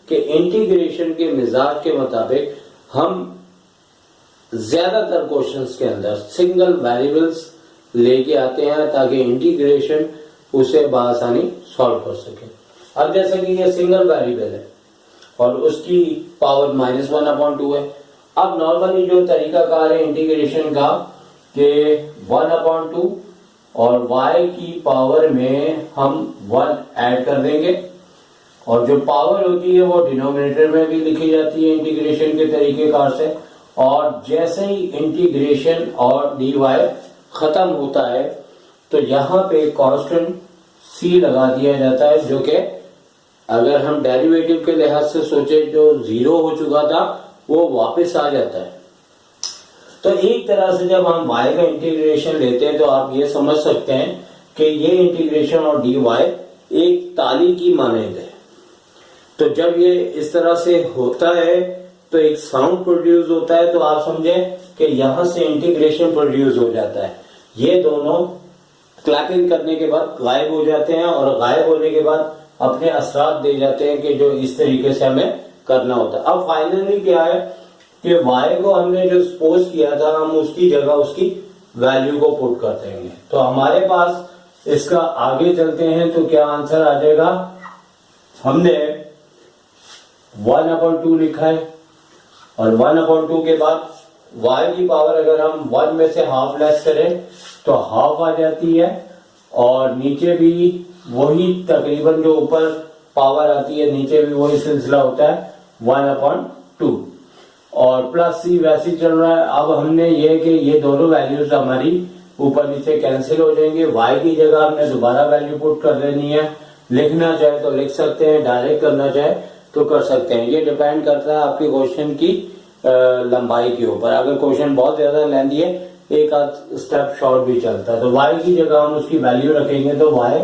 [SPEAKER 2] कि इंटीग्रेशन के मिजाज के मुताबिक हम ज्यादातर क्वेश्चंस के अंदर सिंगल वेरिएबल्स लेके आते हैं ताकि इंटीग्रेशन उसे बआसानी सॉल्व कर सके। अब जैसे कि ये सिंगल वेरिएबल है और उसकी पावर -1/2 है। अब नॉर्मली जो तरीकाकार है इंटीग्रेशन का कि 1/2 और y की पावर में हम 1 ऐड कर देंगे, और जो पावर होती है वो डिनोमिनेटर में भी लिखी जाती है इंटीग्रेशन के तरीकेकार से, और जैसे ही इंटीग्रेशन और dy खत्म होता है तो यहाँ पे कांस्टेंट c लगा दिया जाता है, जो कि अगर हम डेरिवेटिव के लिहाज से सोचे जो 0 हो चुका था वो वापस आ जाता है। तो एक तरह से जब हम y का इंटीग्रेशन लेते हैं तो आप ये समझ सकते हैं कि ये इंटीग्रेशन और dy एक ताली की मानंद है। तो जब ये इस तरह से होता है तो एक साउंड प्रोड्यूस होता है, तो आप समझें कि यहां से इंटीग्रेशन प्रोड्यूस हो जाता है। ये दोनों क्लैपिंग करने के बाद गायब हो जाते हैं, और गायब होने के बाद अपने असरात दे जाते हैं कि जो इस तरीके से हमें करना होता है। अब फाइनली क्या है कि y को हमने जो सपोज किया था हम उसकी जगह उसकी वैल्यू को पुट कर देंगे। तो हमारे पास इसका आगे चलते हैं तो क्या आंसर आ जाएगा, हमने 1/2 लिखा है और 1/2 के बाद y की पावर अगर हम 1 में से हाफ लेस करें तो हाफ आ जाती है, और नीचे भी वही तकरीबन जो ऊपर पावर आती है नीचे भी वही सिलसिला होता है 1/2, और प्लस c वैसे ही चल रहा है। अब हमने ये कि ये दोनों वैल्यूज हमारी ऊपर नीचे कैंसिल हो जाएंगे, y की जगह हमने दोबारा वैल्यू पुट कर देनी है। लिखना चाहे तो लिख सकते हैं, डायरेक्ट करना चाहे तो कर सकते हैं। ये डिपेंड करता है आपके क्वेश्चन की लंबाई के ऊपर। अगर क्वेश्चन बहुत ज्यादा लेंथी है एक आध स्टेप शॉर्ट भी चलता है। तो y की जगह हम उसकी वैल्यू रखेंगे तो y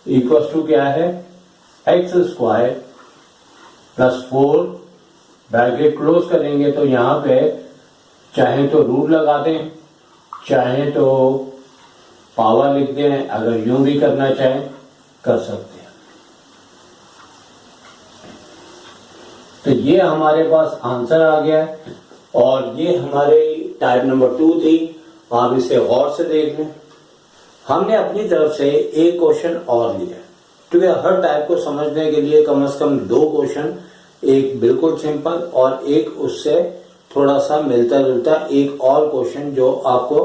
[SPEAKER 2] इक्वल टू क्या है, x² + 4 ब्रैकेट क्लोज करेंगे तो यहाँ पे चाहे तो रूट लगा दें, चाहे तो पावर लिख दें, अगर यूं भी करना चाहे कर सकते हैं। तो ये हमारे पास आंसर आ गया है, और ये हमारे टाइप नंबर 2 थी। आप इसे गौर से देख लें। हमने अपनी तरफ से एक क्वेश्चन और लिया, क्योंकि हर टाइप को समझने के लिए कम से कम 2 क्वेश्चन, एक बिल्कुल सिंपल और एक उससे थोड़ा सा मिलता जुलता एक और क्वेश्चन जो आपको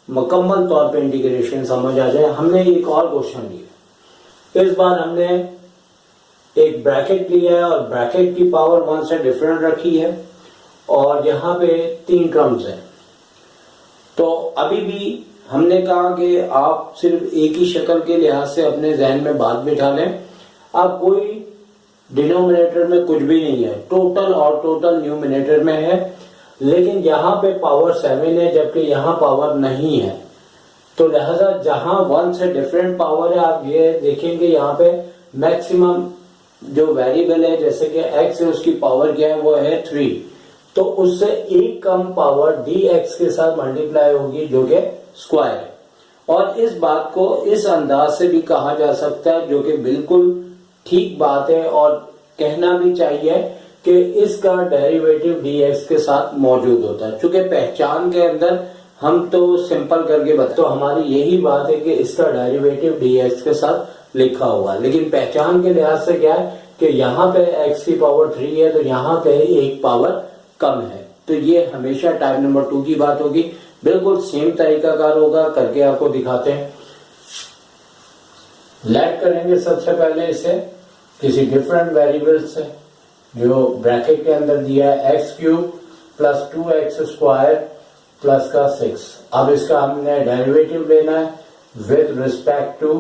[SPEAKER 2] मुकम्मल तौर पे इंटीग्रेशन समझ आ जाए। हमने एक और क्वेश्चन लिया। इस बार हमने एक ब्रैकेट लिया है और ब्रैकेट की पावर 1 से डिफरेंट रखी है, और यहाँ पे 3 टर्म्स हैं। तो अभी भी हमने कहा कि आप सिर्फ एक ही शक्ल के लिहाज से अपने जहन में बात बिठा लें। अब कोई डिनोमिनेटर में कुछ भी नहीं है, टोटल और टोटल न्यूमिनेटर में है। लेकिन यहाँ पे पावर 7 है जबकि यहाँ पावर नहीं है, तो लिहाजा जहां 1 से डिफरेंट पावर है, आप ये देखेंगे यहाँ पे मैक्सिमम जो वेरिएबल है जैसे कि x है उसकी पावर क्या है, वो है 3, तो उससे एक कम पावर dx के साथ मल्टीप्लाई होगी जो कि स्क्वायर है। और इस बात को इस अंदाज से भी कहा जा सकता है जो कि बिल्कुल ठीक बात है और कहना भी चाहिए कि इसका डेरिवेटिव dx के साथ मौजूद होता है। चूंकि पहचान के अंदर हम तो सिंपल करके बता, तो हमारी यही बात है कि इसका डेरिवेटिव dx के साथ लिखा हुआ है, लेकिन पहचान के लिहाज से क्या है कि यहाँ पे x की पावर 3 है तो यहाँ पे एक पावर कम है, तो ये हमेशा टाइप नंबर 2 की बात होगी। बिल्कुल सेम तरीकाकार होगा, करके आपको दिखाते हैं। लेट करेंगे सबसे पहले इसे किसी डिफरेंट वेरिएबल से जो ब्रैकेट के अंदर दिया है x³ प्लस 2x² प्लस का 6। अब इसका हमने डेरिवेटिव लेना है विद रिस्पेक्ट टू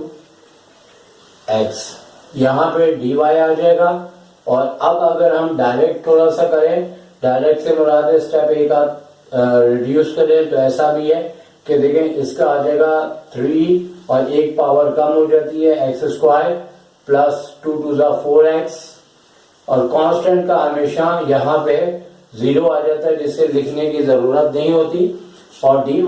[SPEAKER 2] x, यहाँ पे dy आ जाएगा। और अब अगर हम डायरेक्ट थोड़ा सा करें, डायरेक्ट से मुराद है स्टेप एक रिड्यूस करें, तो ऐसा भी है कि देखें इसका आ जाएगा 3 और एक पावर कम हो जाती है x² plus 2 to the 4x, और कांस्टेंट का हमेशा यहाँ पे 0 आ जाता है जिससे लिखने की जरूरत नहीं होती, और dy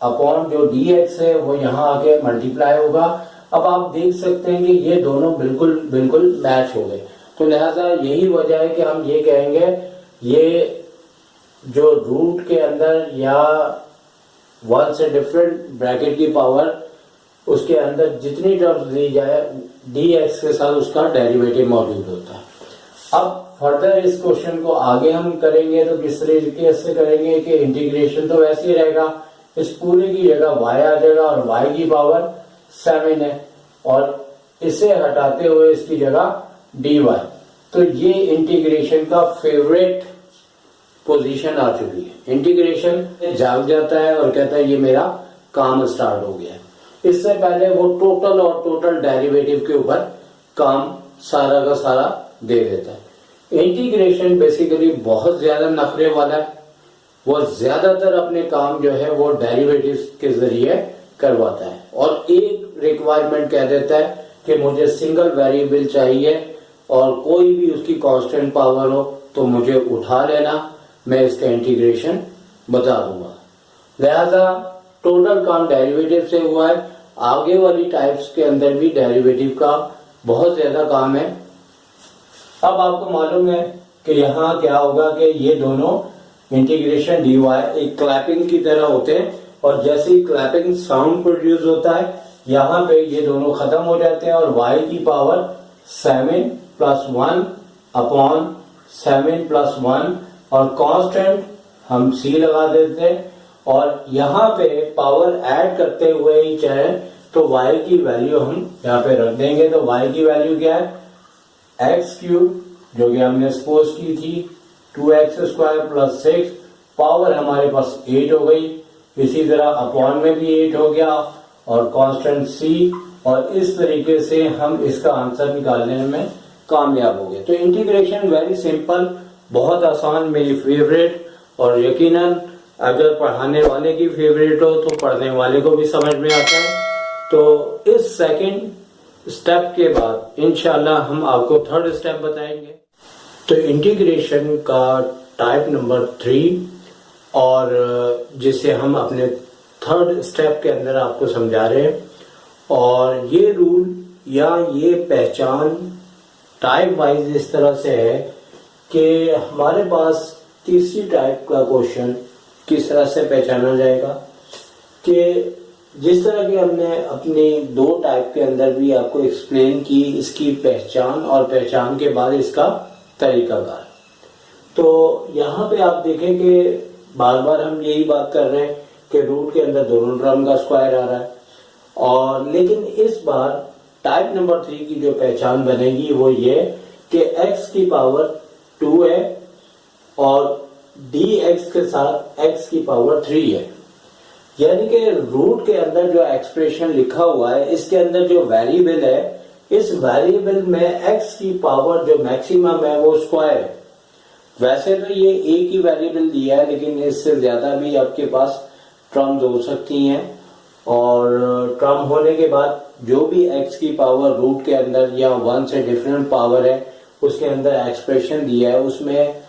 [SPEAKER 2] अपॉन जो dx है वो यहाँ आके मल्टीप्लाई होगा। अब आप देख सकते हैं कि ये दोनों बिल्कुल बिल्कुल मैच हो गए, तो लिहाजा यही वजह है कि हम ये कहेंगे ये जो रूट के अंदर या 1 से डिफरेंट ब्रैकेट की पावर उसके अंदर जितनी टर्म्स दी जाए dx के साथ उसका डेरिवेटिव मौजूद होता है। अब फर्दर इस क्वेश्चन को आगे हम करेंगे तो किस तरीके से करेंगे कि इंटीग्रेशन तो वैसे ही रहेगा, इस पूरे की जगह y आ जाएगा और y की पावर 7 है और इसे हटाते हुए इसकी जगह dy, तो ये इंटीग्रेशन का फेवरेट पोजीशन आ चुकी है। इंटीग्रेशन जाग जाता है और कहता है ये मेरा काम स्टार्ट हो गया है। इससे पहले वो टोटल और टोटल डेरिवेटिव के ऊपर काम सारा का सारा दे देता है। इंटीग्रेशन बेसिकली बहुत ज्यादा नखरे वाला है, वो ज्यादातर अपने काम जो है वो डेरिवेटिव के जरिए करवाता है और एक रिक्वायरमेंट कह देता है कि मुझे सिंगल वेरिएबल चाहिए और कोई भी उसकी कांस्टेंट पावर हो तो मुझे उठा लेना, मैं इसका इंटीग्रेशन बता दूंगा। लिहाजा टोटल काम डेरिवेटिव से हुआ है। आगे वाली टाइप्स के अंदर भी डेरिवेटिव का बहुत ज्यादा काम है। अब आपको मालूम है कि यहाँ क्या होगा कि ये दोनों इंटीग्रेशन dy एक क्लैपिंग की तरह होते हैं और जैसे ही क्लैपिंग साउंड प्रोड्यूस होता है यहाँ पे ये दोनों खत्म हो जाते हैं और y की पावर 7 प्लस 1 अपॉन 7 प्लस 1 और कांस्टेंट हम c लगा देते हैं और यहाँ पे पावर ऐड करते हुए ही चाहे तो y की वैल्यू हम यहाँ पे रख देंगे। तो y की वैल्यू क्या है, x³ जो कि हमने सपोज की थी 2x² प्लस 6, पावर हमारे पास 8 हो गई, इसी तरह अपॉन में भी 8 हो गया और कांस्टेंट c, और इस तरीके से हम इसका आंसर निकालने में कामयाब हो गए। तो इंटीग्रेशन वेरी सिंपल, बहुत आसान, मेरी फेवरेट, और यकीनन अगर पढ़ाने वाले की फेवरेट हो तो पढ़ने वाले को भी समझ में आता है। तो इस सेकंड स्टेप के बाद इंशाल्लाह हम आपको थर्ड स्टेप बताएंगे। तो इंटीग्रेशन का टाइप नंबर 3 और जिसे हम अपने थर्ड स्टेप के अंदर आपको समझा रहे हैं, और ये रूल या ये पहचान टाइप वाइज इस तरह से है कि हमारे पास तीसरी टाइप का क्वेश्चन किस तरह से पहचाना जाएगा कि जिस तरह की हमने अपनी दो टाइप के अंदर भी आपको एक्सप्लेन की इसकी पहचान और पहचान के बाद इसका तरीकाकार। तो यहाँ पे आप देखें कि बार बार हम यही बात कर रहे हैं कि रूट के अंदर दोनों टर्म का स्क्वायर आ रहा है, और लेकिन इस बार टाइप नंबर 3 की जो पहचान बनेगी वो ये कि x की पावर 2 है और dx के साथ x की पावर 3 है, यानी कि रूट के अंदर जो एक्सप्रेशन लिखा हुआ है इसके अंदर जो वेरिएबल है इस वेरिएबल में x की पावर जो मैक्सिमम है वो स्क्वायर है। वैसे तो ये एक ही वेरिएबल दिया है, लेकिन इससे ज्यादा भी आपके पास टर्म्स हो सकती हैं, और टर्म होने के बाद जो भी x की पावर रूट के अंदर या 1 से डिफरेंट पावर है उसके अंदर एक्सप्रेशन दिया है, उसमें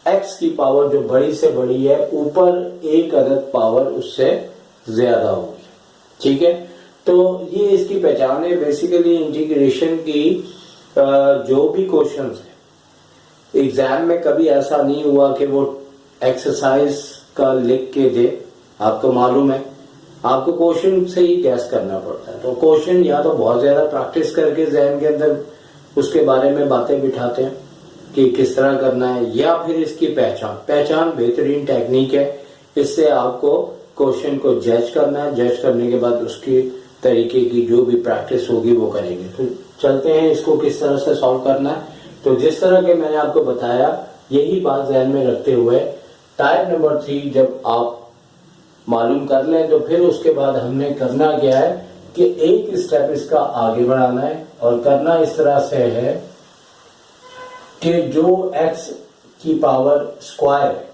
[SPEAKER 2] x की पावर जो बड़ी से बड़ी है ऊपर एक अदद पावर उससे ज्यादा होगी। ठीक है, तो ये इसकी पहचान है। बेसिकली इंटीग्रेशन की जो भी क्वेश्चंस है एग्जाम में कभी ऐसा नहीं हुआ कि वो एक्सरसाइज का लिख के दे। आपको मालूम है आपको क्वेश्चन से ही गैस करना पड़ता है, तो क्वेश्चन या तो बहुत ज्यादा प्रैक्टिस करके जहन के अंदर उसके बारे में बातें बिठाते हैं कि किस तरह करना है, या फिर इसकी पहचान बेहतरीन टेक्निक है। इससे आपको क्वेश्चन को जज करना है, जज करने के बाद उसकी तरीके की जो भी प्रैक्टिस होगी वो करेंगे। तो चलते हैं इसको किस तरह से सॉल्व करना है। तो जिस तरह के मैंने आपको बताया यही बात ध्यान में रखते हुए टाइप नंबर 3 जब आप मालूम कर लें तो फिर उसके बाद हमने करना क्या है कि एक स्टेप इसका आगे बढ़ाना है, और करना इस तरह से है कि जो x की पावर स्क्वायर है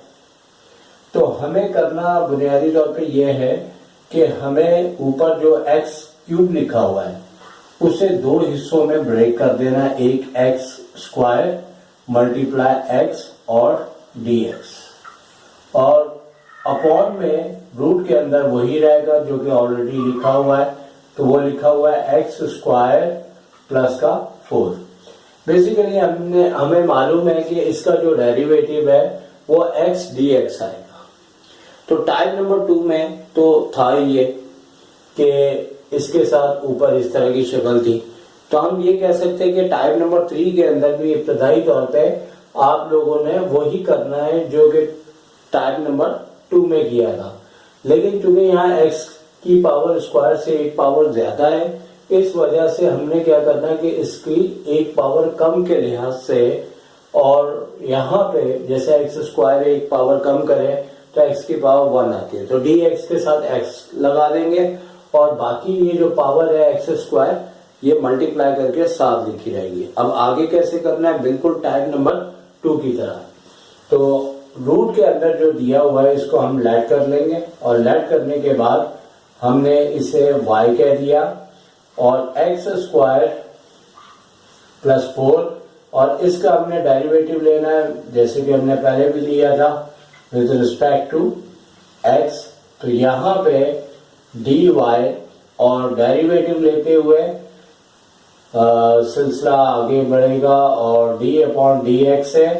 [SPEAKER 2] तो हमें करना बुनियादी तौर पे यह है कि हमें ऊपर जो x क्यूब लिखा हुआ है उसे दो हिस्सों में ब्रेक कर देना है, एक x स्क्वायर मल्टीप्लाई x और dx, और अपॉन में रूट के अंदर वही रहेगा जो कि ऑलरेडी लिखा हुआ है। तो वो लिखा हुआ है x स्क्वायर प्लस का 4। बेसिकली हमें मालूम है कि इसका जो डेरिवेटिव है वो x dx आएगा। तो टाइप नंबर 2 में तो था ये कि इसके साथ ऊपर इस तरह की शक्ल थी, तो हम ये कह सकते हैं कि टाइप नंबर 3 के अंदर भी इब्तदाई तौर पे आप लोगों ने वही करना है जो कि टाइप नंबर 2 में किया था, लेकिन चूंकि यहाँ x की पावर स्क्वायर से एक पावर ज्यादा है, इस वजह से हमने क्या करना है कि इसकी एक पावर कम के लिहाज से, और यहाँ पे जैसे x स्क्वायर एक पावर कम करे तो x की पावर 1 आती है, तो dx के साथ x लगा देंगे और बाकी ये जो पावर है x स्क्वायर ये मल्टीप्लाई करके 7 लिखी रहेगी। अब आगे कैसे करना है, बिल्कुल टाइप नंबर 2 की तरह। तो रूट के अंदर जो दिया हुआ है इसको हम लेट कर लेंगे, और लेट करने के बाद हमने इसे y कह दिया और x स्क्वायर प्लस 4, और इसका हमने डेरिवेटिव लेना है जैसे कि हमने पहले भी लिया था विद रिस्पेक्ट टू x। तो यहाँ पे dy और डेरिवेटिव लेते हुए सिलसिला आगे बढ़ेगा, और d अपॉन dx है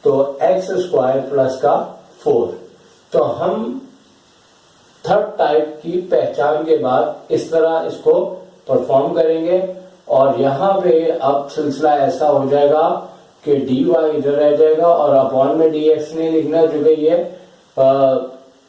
[SPEAKER 2] तो x स्क्वायर प्लस का 4। तो हम थर्ड टाइप की पहचान के बाद इस तरह इसको परफॉर्म करेंगे, और यहाँ पे अब सिलसिला ऐसा हो जाएगा कि dy इधर रह जाएगा और अपॉन में dx नहीं लिखना क्योंकि ये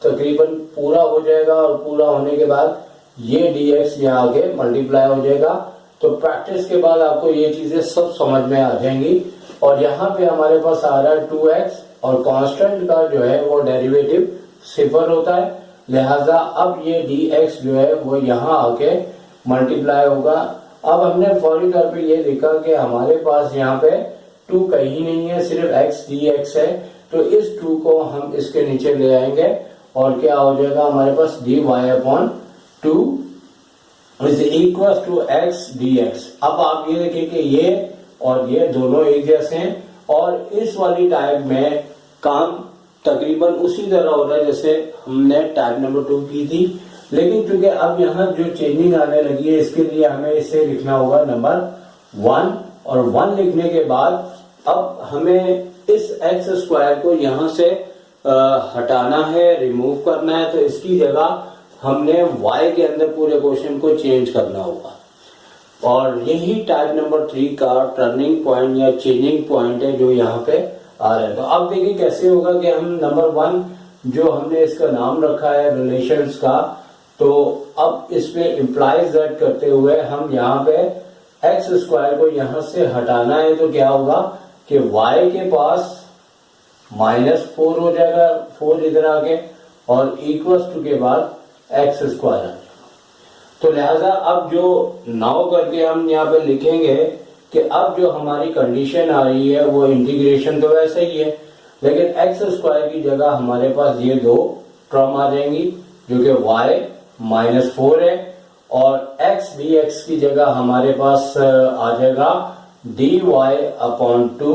[SPEAKER 2] तकरीबन पूरा हो जाएगा, और पूरा होने के बाद ये dx यहाँ आगे मल्टीप्लाई हो जाएगा। तो प्रैक्टिस के बाद आपको ये चीजें सब समझ में आ जाएंगी। और यहाँ पे हमारे पास आ रहा है 2x, और कांस्टेंट का जो है वो डेरिवेटिव 0 होता है, लिहाजा अब ये dx जो है वो यहाँ आके मल्टीप्लाई होगा। अब हमने फौरी तौर पे ये लिखा कि हमारे पास यहाँ पे 2 कहीं नहीं है, सिर्फ x dx है, तो इस 2 को हम इसके नीचे ले आएंगे और क्या हो जाएगा हमारे पास dy upon 2 is equal to x dx। अब आप ये देखिए कि ये और ये दोनों एक जैसे हैं, और इस वाली टाइप में काम तकरीबन उसी तरह हो रहा है जैसे हमने टाइप नंबर 2 की थी, लेकिन क्योंकि अब यहाँ जो चेंजिंग आने लगी है इसके लिए हमें इसे लिखना होगा नंबर 1, और 1 लिखने के बाद अब हमें इस x स्क्वायर को यहाँ से हटाना है, रिमूव करना है। तो इसकी जगह हमने y के अंदर पूरे क्वेश्चन को चेंज करना होगा, और यही टाइप नंबर 3 का टर्निंग पॉइंट या चेंजिंग पॉइंट है जो यहाँ पे आ रहा है। तो अब देखिए कैसे होगा कि हम नंबर 1 जो हमने इसका नाम रखा है रिलेशंस का, तो अब इसमें इम्प्लाइज दैट करते हुए हम यहाँ पे x स्क्वायर को यहाँ से हटाना है, तो क्या होगा कि y के पास -4 हो जाएगा, 4 इधर आके, और इक्वल्स टू के बाद x स्क्वायर आ जाएगा। तो लिहाजा अब जो नाउ करके हम यहाँ पे लिखेंगे कि अब जो हमारी कंडीशन आ रही है वो इंटीग्रेशन तो वैसे ही है, लेकिन एक्स स्क्वायर की जगह हमारे पास ये दो टर्म आ जाएंगी जो कि y -4 है, और x dx की जगह हमारे पास आ जाएगा dy/2,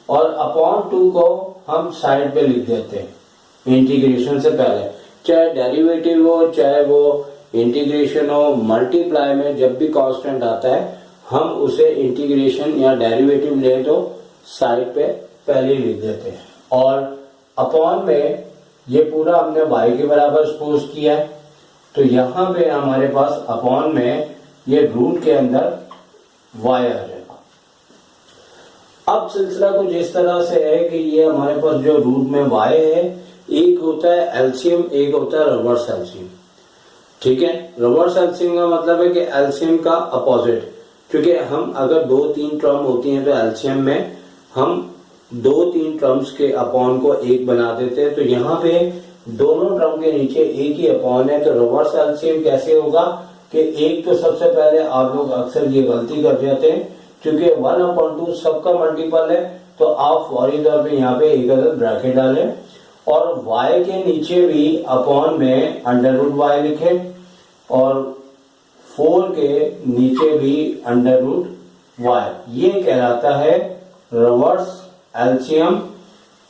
[SPEAKER 2] और अपॉन 2 को हम साइड पे लिख देते हैं इंटीग्रेशन से पहले, चाहे डेरिवेटिव हो चाहे वो इंटीग्रेशन हो, मल्टीप्लाई में जब भी कांस्टेंट आता है हम उसे इंटीग्रेशन या डेरिवेटिव ले तो साइड पे पहले लिख देते हैं, और अपॉन में ये पूरा हमने y के बराबर सपोज किया है, तो यहां पे हमारे पास अपॉन में ये रूट के अंदर y आ जाएगा। अब सिलसिला कुछ इस तरह से है कि ये हमारे पास जो रूट में y है, एक होता है एलसीएम, एक होता है रिवर्स एलसीएम। ठीक है, रिवर्स एलसीएम का मतलब है कि एलसीएम का अपोजिट, क्योंकि हम अगर 2-3 टर्म होती हैं तो एलसीएम में हम 2-3 टर्म्स के अपॉन को एक बना देते हैं, तो यहाँ पे दोनों टर्म के नीचे एक ही अपॉन है, तो रिवर्स एलसीएम कैसे होगा कि एक तो सबसे पहले आप लोग अक्सर ये गलती कर जाते हैं, क्योंकि 1/2 सबका मल्टीपल है, तो आप फौरी तौर पे यहाँ पे एक अदद ब्रैकेट डालें और y के नीचे भी अपॉन में √y लिखें और 4 के नीचे भी √y, ये कहलाता है रिवर्स एलसीएम।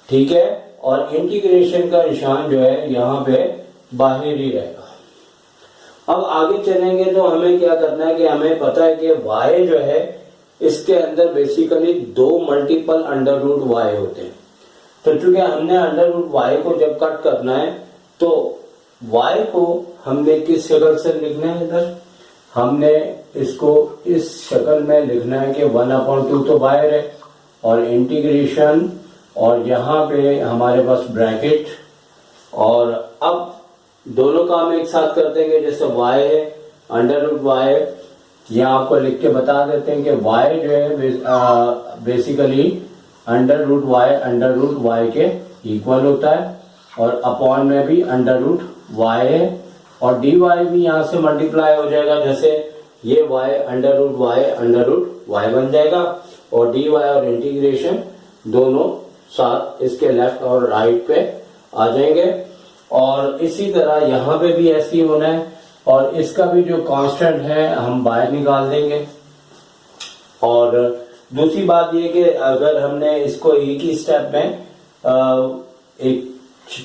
[SPEAKER 2] ठीक है, और इंटीग्रेशन का निशान जो है यहाँ पे बाहर ही रहेगा। अब आगे चलेंगे तो हमें क्या करना है कि हमें पता है कि y जो है इसके अंदर बेसिकली 2 मल्टीपल √y होते हैं, तो चूंकि हमने √y को जब कट करना है तो y को हमने किस शक्ल से लिखना है, इधर हमने इसको इस शक्ल में लिखना है कि 1/2 तो बाहर है और इंटीग्रेशन, और यहाँ पे हमारे पास ब्रैकेट, और अब दोनों काम एक साथ करते हैं कि जैसे y है √y, यहाँ आपको लिख के बता देते हैं कि y जो है बेसिकली √y के इक्वल होता है, और अपॉन में भी √y है, और dy भी यहाँ से मल्टीप्लाई हो जाएगा, जैसे ये y √y बन जाएगा, और dy और इंटीग्रेशन दोनों साथ इसके लेफ्ट और राइट पे आ जाएंगे, और इसी तरह यहाँ पे भी ऐसे ही होना है, और इसका भी जो कांस्टेंट है हम बाहर निकाल देंगे। और दूसरी बात ये कि अगर हमने इसको एक ही स्टेप में एक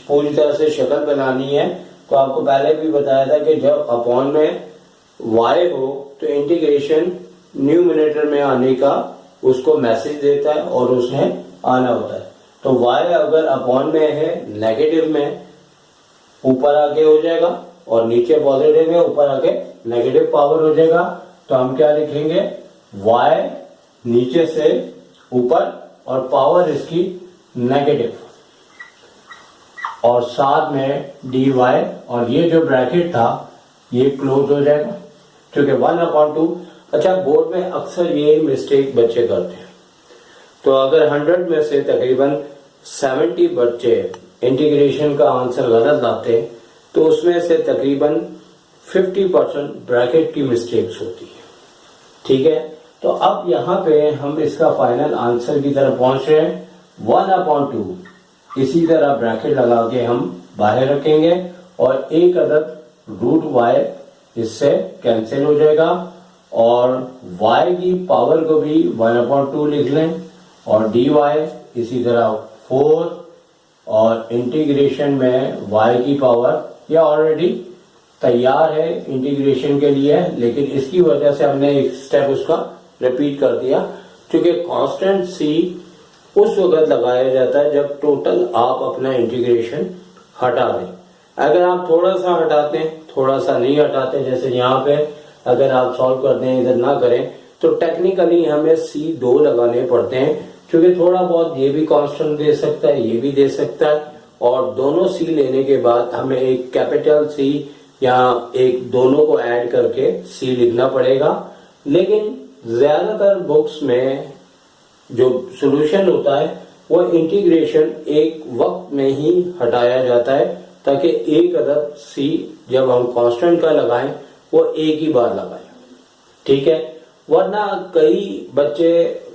[SPEAKER 2] पूरी तरह से शक्ल बनानी है, तो आपको पहले भी बताया था कि जब अपॉन में y हो तो इंटीग्रेशन न्यूमरेटर में आने का उसको मैसेज देता है और उसमें आना होता है, तो y अगर अपॉन में है नेगेटिव में ऊपर आके हो जाएगा, और नीचे पॉजिटिव में ऊपर आके नेगेटिव पावर हो जाएगा, तो हम क्या लिखेंगे y नीचे से ऊपर और पावर इसकी नेगेटिव, और साथ में dy, और ये जो ब्रैकेट था ये क्लोज हो जाएगा क्योंकि 1/2। अच्छा, बोर्ड में अक्सर ये मिस्टेक बच्चे करते हैं, तो अगर 100 में से तकरीबन 70 बच्चे इंटीग्रेशन का आंसर गलत लाते हैं तो उसमें से तकरीबन 50% ब्रैकेट की मिस्टेक्स होती है। ठीक है, तो अब यहाँ पे हम इसका फाइनल आंसर की तरफ पहुंच रहे हैं। 1/2 इसी तरह ब्रैकेट लगा के हम बाहर रखेंगे और एक अदद √y इससे कैंसिल हो जाएगा, और y की पावर को भी 1/2 लिख लें, और dy इसी तरह 4, और इंटीग्रेशन में y की पावर यह ऑलरेडी तैयार है इंटीग्रेशन के लिए, लेकिन इसकी वजह से हमने एक स्टेप उसका रिपीट कर दिया, क्योंकि कांस्टेंट c उस वक्त लगाया जाता है जब टोटल आप अपना इंटीग्रेशन हटा दें। अगर आप थोड़ा सा हटाते हैं, थोड़ा सा नहीं हटाते, जैसे यहाँ पे अगर आप सॉल्व करते हैं इधर ना करें, तो टेक्निकली हमें c2 लगाने पड़ते हैं, क्योंकि थोड़ा बहुत ये भी कांस्टेंट दे सकता है, ये भी दे सकता है, और दोनों c लेने के बाद हमें एक कैपिटल C या एक दोनों को ऐड करके c लिखना पड़ेगा। लेकिन ज्यादातर बुक्स में जो सॉल्यूशन होता है वो इंटीग्रेशन एक वक्त में ही हटाया जाता है, ताकि एक अदद c जब हम कांस्टेंट का लगाएं वो एक ही बार लगाएं। ठीक है, वरना कई बच्चे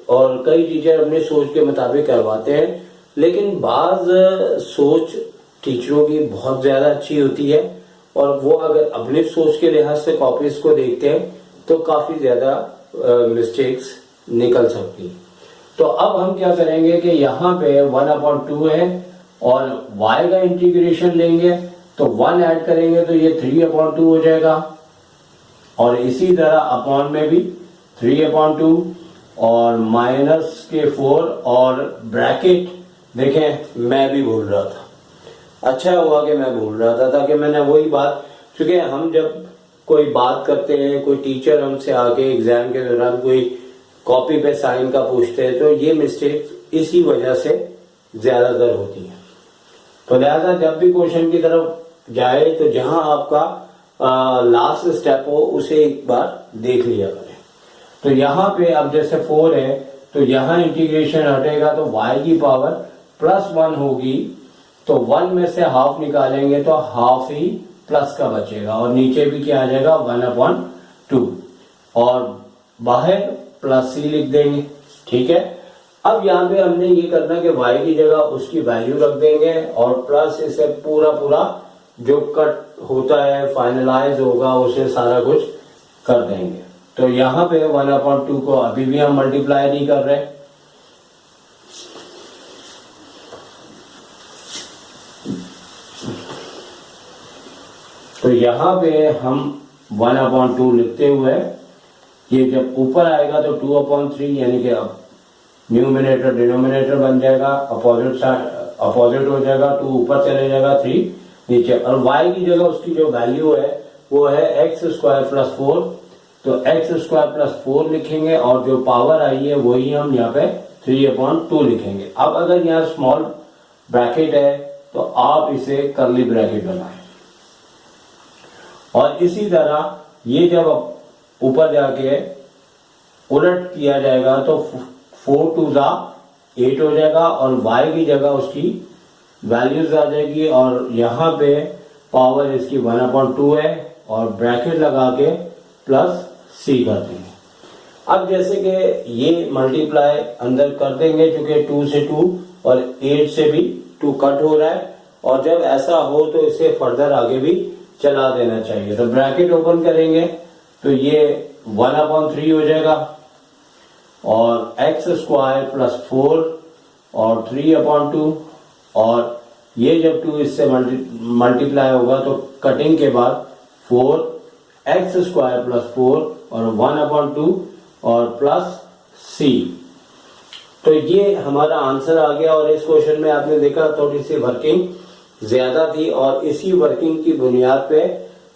[SPEAKER 2] और कई टीचर अपनी सोच के मुताबिक करवाते हैं, लेकिन बाज सोच टीचरों की बहुत ज्यादा अच्छी होती है और वो अगर अपनी सोच के लिहाज से कॉपीज को देखते हैं तो काफी ज्यादा मिस्टेक्स निकल सकती है। तो अब हम क्या करेंगे कि यहाँ पे 1/2 है और y का इंटीग्रेशन लेंगे तो 1 ऐड करेंगे तो ये 3/2 हो जाएगा और इसी तरह अपॉन में भी 3/2 और माइनस के 4 और ब्रैकेट। देखें मैं भी भूल रहा था, अच्छा हुआ कि मैं भूल रहा था ताकि मैंने वही बात, क्योंकि हम जब कोई बात करते हैं, कोई टीचर हमसे आके एग्जाम के दौरान कोई कॉपी पे साइन का पूछते हैं तो ये मिस्टेक इसी वजह से ज्यादातर होती है। तो लिहाजा जब भी क्वेश्चन की तरफ जाए तो जहां आपका लास्ट स्टेप हो उसे एक बार देख लिया करें। तो यहाँ पे अब जैसे 4 है तो यहाँ इंटीग्रेशन हटेगा तो y की पावर +1 होगी तो 1 में से हाफ निकालेंगे तो हाफ ही प्लस का बचेगा और नीचे भी क्या आ जाएगा 1/2 और बाहर प्लस c लिख देंगे। ठीक है, अब यहाँ पे हमने ये करना कि y की जगह उसकी वैल्यू रख देंगे और प्लस इसे पूरा पूरा जो कट होता है फाइनलाइज होगा उसे सारा कुछ कर देंगे। तो यहाँ पे 1/2 को अभी भी हम मल्टीप्लाई नहीं कर रहे, तो यहाँ पे हम 1/2 लिखते हुए ये जब ऊपर आएगा तो 2/3 यानी कि अब न्यूमिनेटर डिनोमिनेटर बन जाएगा, अपोजिट हो जाएगा, 2 ऊपर चले जाएगा, 3 नीचे और y की जगह उसकी जो वैल्यू है वो है x² + 4 तो x² + 4 लिखेंगे और जो पावर आई है वही हम यहाँ पे 3/2 लिखेंगे। अब अगर यहाँ स्मॉल ब्रैकेट है तो आप इसे कर्ली ब्रैकेट बनाएं और इसी तरह ये जब ऊपर जाके उलट किया जाएगा तो 4 2 8 हो जाएगा और y की जगह उसकी वैल्यूज आ जाएगी और यहाँ पे पावर इसकी 1/2 है और ब्रैकेट लगा के प्लस c कर देंगे। अब जैसे कि ये मल्टीप्लाई अंदर कर देंगे क्योंकि 2 से 2 और 8 से भी 2 कट हो रहा है और जब ऐसा हो तो इसे फर्दर आगे भी चला देना चाहिए। तो ब्रैकेट ओपन करेंगे तो ये 1/3 हो जाएगा और x² + 4 और 3/2 और ये जब 2 इससे मल्टीप्लाई होगा तो कटिंग के बाद 4x² + 4 और 1/2 और प्लस c। तो ये हमारा आंसर आ गया और इस क्वेश्चन में आपने देखा थोड़ी सी वर्किंग ज्यादा थी और इसी वर्किंग की बुनियाद पे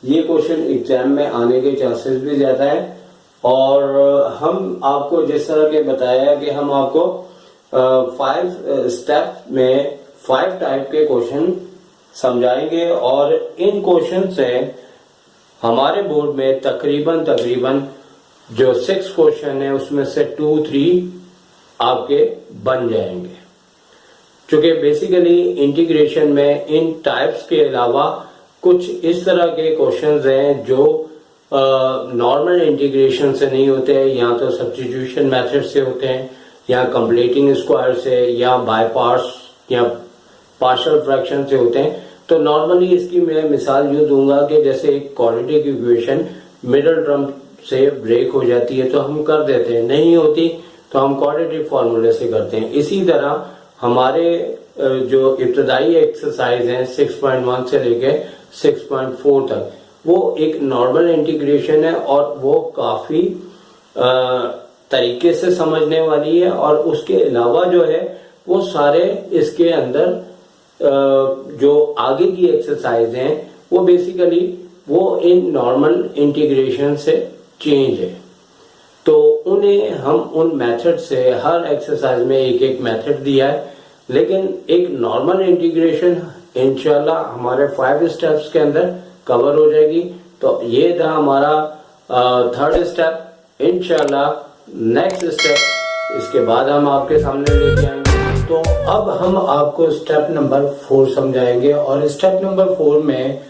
[SPEAKER 2] ये क्वेश्चन एग्जाम में आने के चांसेस भी ज्यादा है। और हम आपको जिस तरह के बताया कि हम आपको 5 स्टेप में 5 टाइप के क्वेश्चन समझाएंगे और इन क्वेश्चन से हमारे बोर्ड में तकरीबन जो 6 क्वेश्चन है उसमें से 2-3 आपके बन जाएंगे। क्योंकि बेसिकली इंटीग्रेशन में इन टाइप्स के अलावा कुछ इस तरह के क्वेश्चंस हैं जो नॉर्मल इंटीग्रेशन से नहीं होते हैं, या तो सब्स्टिट्यूशन मेथड से होते हैं या कंप्लीटिंग स्क्वायर से या बाय पार्ट्स या पार्शियल फ्रैक्शन से होते हैं। तो नॉर्मली इसकी मैं मिसाल यूं दूंगा कि जैसे एक क्वाड्रेटिक इक्वेशन मिडिल टर्म से ब्रेक हो जाती है तो हम कर देते हैं, नहीं होती तो हम क्वाड्रेटिक फॉर्मूले से करते हैं। इसी तरह हमारे जो इब्तदाई एक्सरसाइज हैं 6.1 से लेके 6.4 तक वो एक नॉर्मल इंटीग्रेशन है और वो काफी तरीके से समझने वाली है और उसके अलावा जो है वो सारे इसके अंदर जो आगे की एक्सरसाइज हैं वो बेसिकली वो इन नॉर्मल इंटीग्रेशन से चेंज है। तो उन्हें हम उन मेथड से हर एक्सरसाइज में एक एक मेथड दिया है, लेकिन एक नॉर्मल इंटीग्रेशन इंशाल्लाह हमारे 5 स्टेप्स के अंदर कवर हो जाएगी। तो ये था हमारा 3rd स्टेप। इंशाल्लाह नेक्स्ट स्टेप इसके बाद हम आपके सामने लेके आएंगे। तो अब हम आपको स्टेप नंबर 4 समझाएंगे और स्टेप नंबर 4 में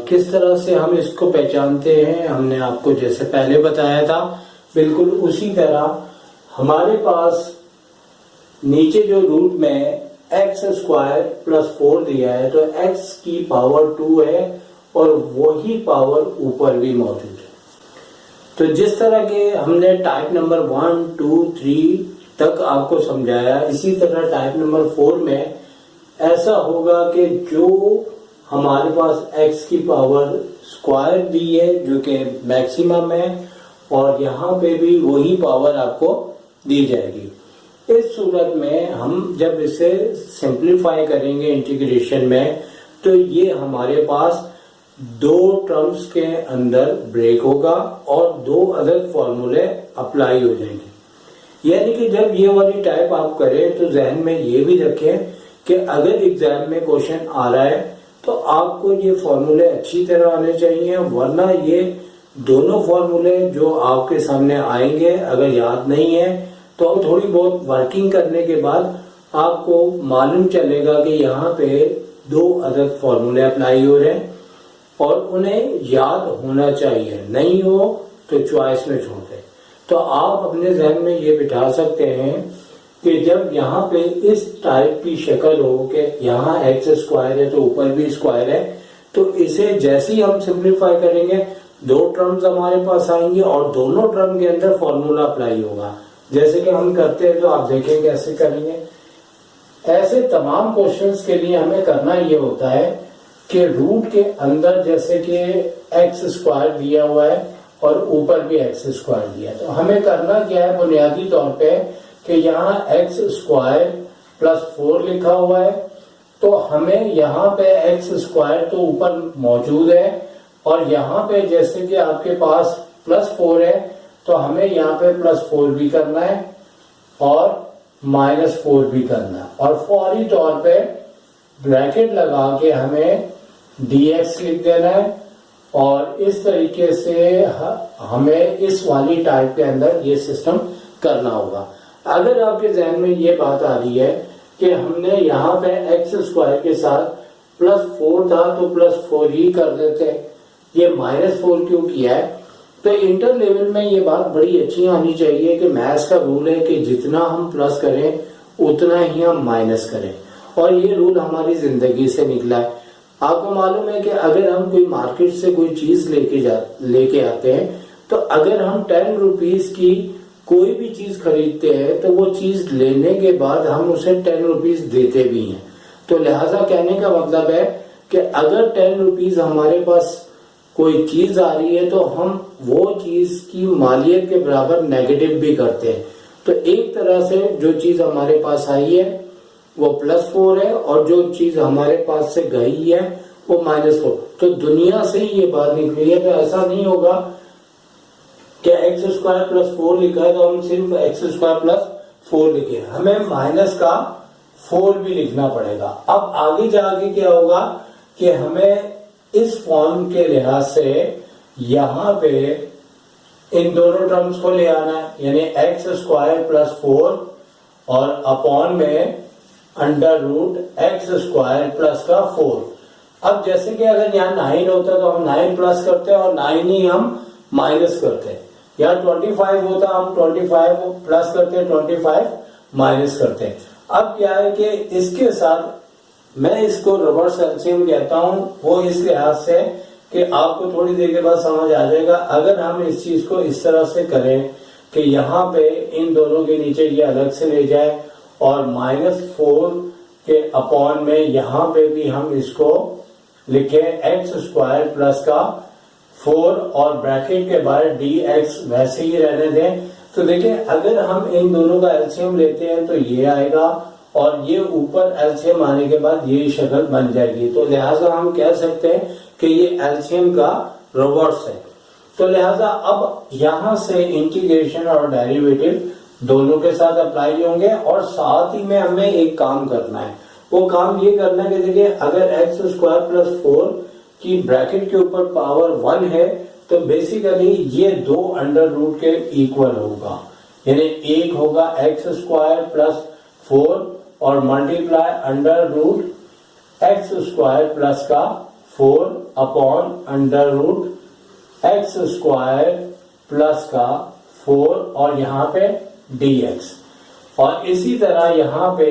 [SPEAKER 2] किस तरह से हम इसको पहचानते हैं हमने आपको जैसे पहले बताया था बिल्कुल उसी तरह हमारे पास
[SPEAKER 1] नीचे जो रूट में एक्स स्क्वायर प्लस 4 दिया है तो एक्स की पावर 2 है और वही पावर ऊपर भी मौजूद है। तो जिस तरह के हमने टाइप नंबर 1, 2, 3 तक आपको समझाया, इसी तरह टाइप नंबर 4 में ऐसा होगा कि जो हमारे पास x की पावर स्क्वायर दी है जो कि मैक्सिमम है और यहाँ पे भी वही पावर आपको दी जाएगी। इस सूरत में हम जब इसे सिंप्लीफाई करेंगे इंटीग्रेशन में तो ये हमारे पास दो टर्म्स के अंदर ब्रेक होगा और दो अलग फॉर्मूले अप्लाई हो जाएंगे। यानी कि जब ये वाली टाइप आप करें तो जहन में ये भी रखें कि अगर एग्जाम में क्वेश्चन आ रहा है तो आपको ये फॉर्मूले अच्छी तरह आने चाहिए, वरना ये दोनों फॉर्मूले जो आपके सामने आएंगे अगर याद नहीं है तो थोड़ी बहुत वर्किंग करने के बाद आपको मालूम चलेगा कि यहाँ पे दो अलग फॉर्मूले अप्लाई हो रहे हैं और उन्हें याद होना चाहिए, नहीं हो तो चॉइस में छोड़ दें। तो आप अपने जहन में ये बिठा सकते हैं कि जब यहाँ पे इस टाइप की शक्ल हो कि यहाँ एक्स स्क्वायर है तो ऊपर भी स्क्वायर है, तो इसे जैसे ही हम सिंप्लीफाई करेंगे दो टर्म्स हमारे पास आएंगे और दोनों टर्म के अंदर फॉर्मूला अप्लाई होगा। जैसे कि हम करते हैं तो आप देखें कैसे करेंगे। ऐसे तमाम क्वेश्चंस के लिए हमें करना ये होता है कि रूट के अंदर जैसे कि एक्स स्क्वायर दिया हुआ है और ऊपर भी एक्स स्क्वायर दिया है, तो हमें करना क्या है बुनियादी तौर पे कि यहाँ एक्स स्क्वायर प्लस 4 लिखा हुआ है तो हमें यहाँ पे एक्स स्क्वायर तो ऊपर मौजूद है और यहाँ पे जैसे कि आपके पास प्लस 4 है तो हमें यहाँ पे प्लस 4 भी करना है और माइनस 4 भी करना है और फौरी तौर पे ब्रैकेट लगा के हमें dx लिख देना है और इस तरीके से हमें इस वाली टाइप के अंदर ये सिस्टम करना होगा। अगर आपके जहन में ये बात आ रही है कि हमने यहाँ पे एक्स स्क्वायर के साथ प्लस 4 था तो प्लस 4 ही कर देते, ये माइनस 4 क्यों किया है, तो इंटर लेवल में ये बात बड़ी अच्छी आनी चाहिए कि मैथ्स का रूल है कि जितना हम प्लस करें उतना ही हम माइनस करें और ये रूल हमारी जिंदगी से निकला है। आपको मालूम है कि अगर हम कोई मार्केट से कोई चीज लेके आते हैं तो अगर हम 10 रुपीज की कोई भी चीज खरीदते हैं तो वो चीज लेने के बाद हम उसे 10 रुपीज देते भी हैं। तो लिहाजा कहने का मतलब है कि अगर 10 रुपीज हमारे पास कोई चीज आ रही है तो हम वो चीज की मालियत के बराबर नेगेटिव भी करते हैं। तो एक तरह से जो चीज हमारे पास आई है वो प्लस 4 है और जो चीज हमारे पास से गई है वो माइनस 4। तो दुनिया से ही ये बात निकली है। तो ऐसा नहीं होगा कि एक्स स्क्वायर प्लस 4 लिखा है तो हम सिर्फ एक्स स्क्वायर प्लस 4 लिखे, हमें माइनस का 4 भी लिखना पड़ेगा। अब आगे जाके क्या होगा कि हमें इस फॉर्म के लिहाज से यहाँ पे इन दोनों टर्म्स को ले आना है, यानी एक्स स्क्वायर प्लस 4 और अपॉन में under root x square plus का 4। अब जैसे कि अगर यहाँ 9 होता तो हम 9 प्लस करते हैं और 9 ही हम माइनस करते हैं, या 25 होता हम 25 प्लस करते हैं 25 माइनस करते हैं। अब क्या है कि इसके साथ मैं इसको रिवर्स एलसीएम कहता हूं, वो इस लिहाज से कि आपको थोड़ी देर के बाद समझ आ जाएगा। अगर हम इस चीज को इस तरह से करें कि यहाँ पे इन दोनों के नीचे ये अलग से ले जाए और -4 के अपॉन में यहाँ पे भी हम इसको लिखे एक्स स्क्वायर प्लस का 4 और ब्रैकेट के बाद dx वैसे ही रहने दें। तो देखिए अगर हम इन दोनों का एलसीएम लेते हैं तो ये आएगा और ये ऊपर एलसीएम आने के बाद ये शक्ल बन जाएगी। तो लिहाजा हम कह सकते हैं कि ये एलसीएम का रिवर्स है। तो लिहाजा अब यहाँ से इंटीग्रेशन और डेरिवेटिव दोनों के साथ अप्लाई होंगे और साथ ही में हमें एक काम करना है। वो काम ये करना है कि देखिए अगर एक्स स्क्वायर प्लस 4 की ब्रैकेट के ऊपर पावर 1 है तो बेसिकली ये दो अंडर रूट के इक्वल होगा, यानी एक होगा एक्स स्क्वायर प्लस 4 और multiply under root x square plus का 4 upon under root x square plus का 4 और यहाँ पे dx। और इसी तरह यहाँ पे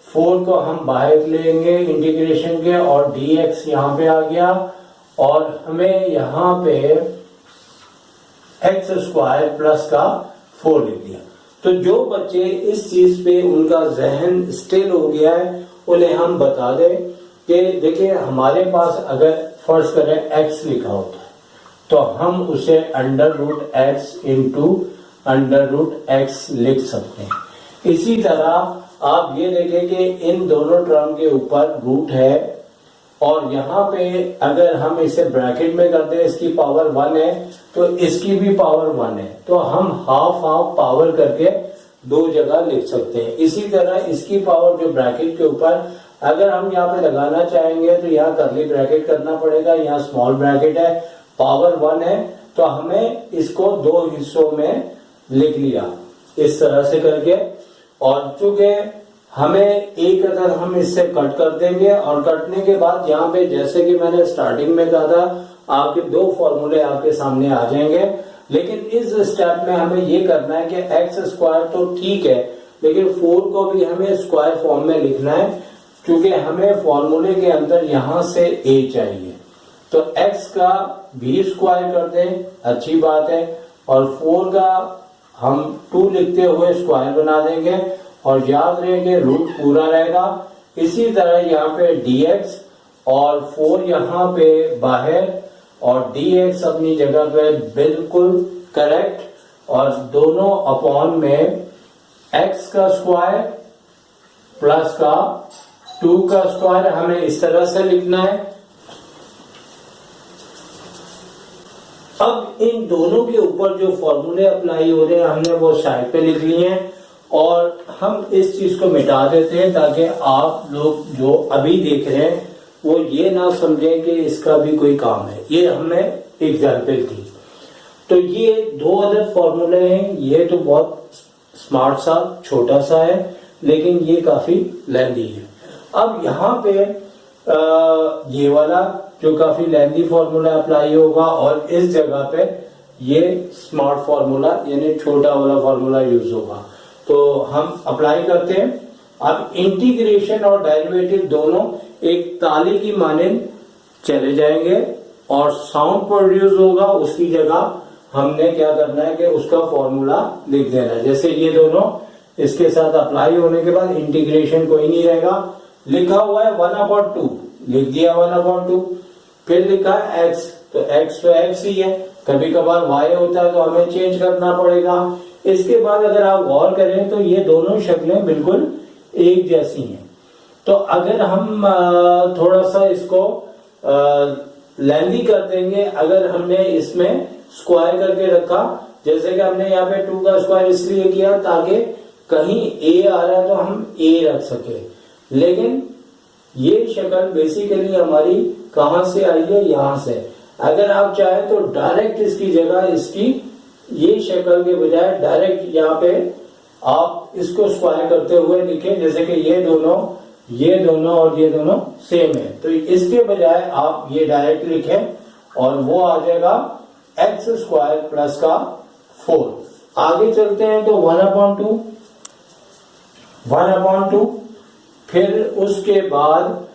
[SPEAKER 1] 4 को हम बाहर लेंगे इंटीग्रेशन के और dx यहाँ पे आ गया और हमें यहाँ पे एक्स स्क्वायर प्लस का 4 लिख दिया। तो जो बच्चे इस चीज पे उनका जहन स्टिल हो गया है उन्हें हम बता दें कि देखिए हमारे पास अगर फर्ज करें x लिखा होता है तो हम उसे under root x into under root x लिख सकते हैं। इसी तरह आप ये देखें कि इन दोनों टर्म के ऊपर रूट है और यहाँ पे अगर हम इसे ब्रैकेट में कर दें इसकी पावर 1 है तो इसकी भी पावर 1 है, तो हम हाफ हाफ पावर करके दो जगह लिख सकते हैं। इसी तरह इसकी पावर जो ब्रैकेट के ऊपर अगर हम यहाँ पे लगाना चाहेंगे तो यहाँ करली ब्रैकेट करना पड़ेगा, यहाँ स्मॉल ब्रैकेट है, पावर 1 है तो हमें इसको दो हिस्सों में लिख लिया इस तरह से करके। और चूंकि हमें एक अगर हम इससे कट कर देंगे और कटने के बाद यहाँ पे जैसे कि मैंने स्टार्टिंग में कहा था आपके दो फॉर्मूले आपके सामने आ जाएंगे, लेकिन इस स्टेप में हमें ये करना है कि एक्स स्क्वायर तो ठीक है लेकिन 4 को भी हमें स्क्वायर फॉर्म में लिखना है क्योंकि हमें फॉर्मूले के अंदर यहां से a चाहिए। तो x का भी स्क्वायर कर दें, अच्छी बात है, और 4 का हम 2 लिखते हुए स्क्वायर बना देंगे और याद रहे कि रूट पूरा रहेगा। इसी तरह यहाँ पे dx और 4 यहाँ पे बाहर और dx अपनी जगह पे बिल्कुल करेक्ट और दोनों अपॉन में x का स्क्वायर प्लस का 2 का स्क्वायर हमें इस तरह से लिखना है। अब इन दोनों के ऊपर जो फॉर्मूले अप्लाई हो रहे हैं हमने वो साइड पे लिख लिए हैं और हम इस चीज को मिटा देते हैं ताकि आप लोग जो अभी देख रहे हैं वो ये ना समझें कि इसका भी कोई काम है। ये हमने एग्जाम्पल की। तो ये दो अदर फॉर्मूले हैं, ये तो बहुत स्मार्ट सा छोटा सा है लेकिन ये काफी लेंथी है। अब यहाँ पे ये वाला जो काफी लेंथी फॉर्मूला अप्लाई होगा और इस जगह पे ये स्मार्ट फॉर्मूला यानी छोटा वाला फॉर्मूला यूज होगा। तो हम अप्लाई करते हैं। अब इंटीग्रेशन और डेरिवेटिव दोनों एक ताली की मानिंद चले जाएंगे और साउंड प्रोड्यूस होगा, उसकी जगह हमने क्या करना है कि उसका फॉर्मूला लिख देना है। जैसे ये दोनों इसके साथ अप्लाई होने के बाद इंटीग्रेशन कोई नहीं रहेगा, लिखा हुआ है 1/2 लिख दिया 1/2, फिर लिखा है x तो x ही है, कभी कभार y होता है तो हमें चेंज करना पड़ेगा। इसके बाद अगर आप गौर करें तो ये दोनों शक्लें बिल्कुल एक जैसी हैं। तो अगर हम थोड़ा सा इसको लेंथी कर देंगे, अगर हमने इसमें स्क्वायर करके रखा, जैसे कि हमने यहाँ पे 2 का स्क्वायर इसलिए किया ताकि कहीं a आ रहा है तो हम a रख सके, लेकिन ये शक्ल बेसिकली हमारी कहां से आई है, यहां से। अगर आप चाहें तो डायरेक्ट इसकी जगह इसकी ये शक्ल के बजाय डायरेक्ट यहाँ पे आप इसको स्क्वायर करते हुए लिखें, जैसे कि ये दोनों और ये दोनों सेम है तो इसके बजाय आप ये डायरेक्ट लिखें और वो आ जाएगा एक्स स्क्वायर प्लस का 4। आगे चलते हैं तो 1/2 फिर उसके बाद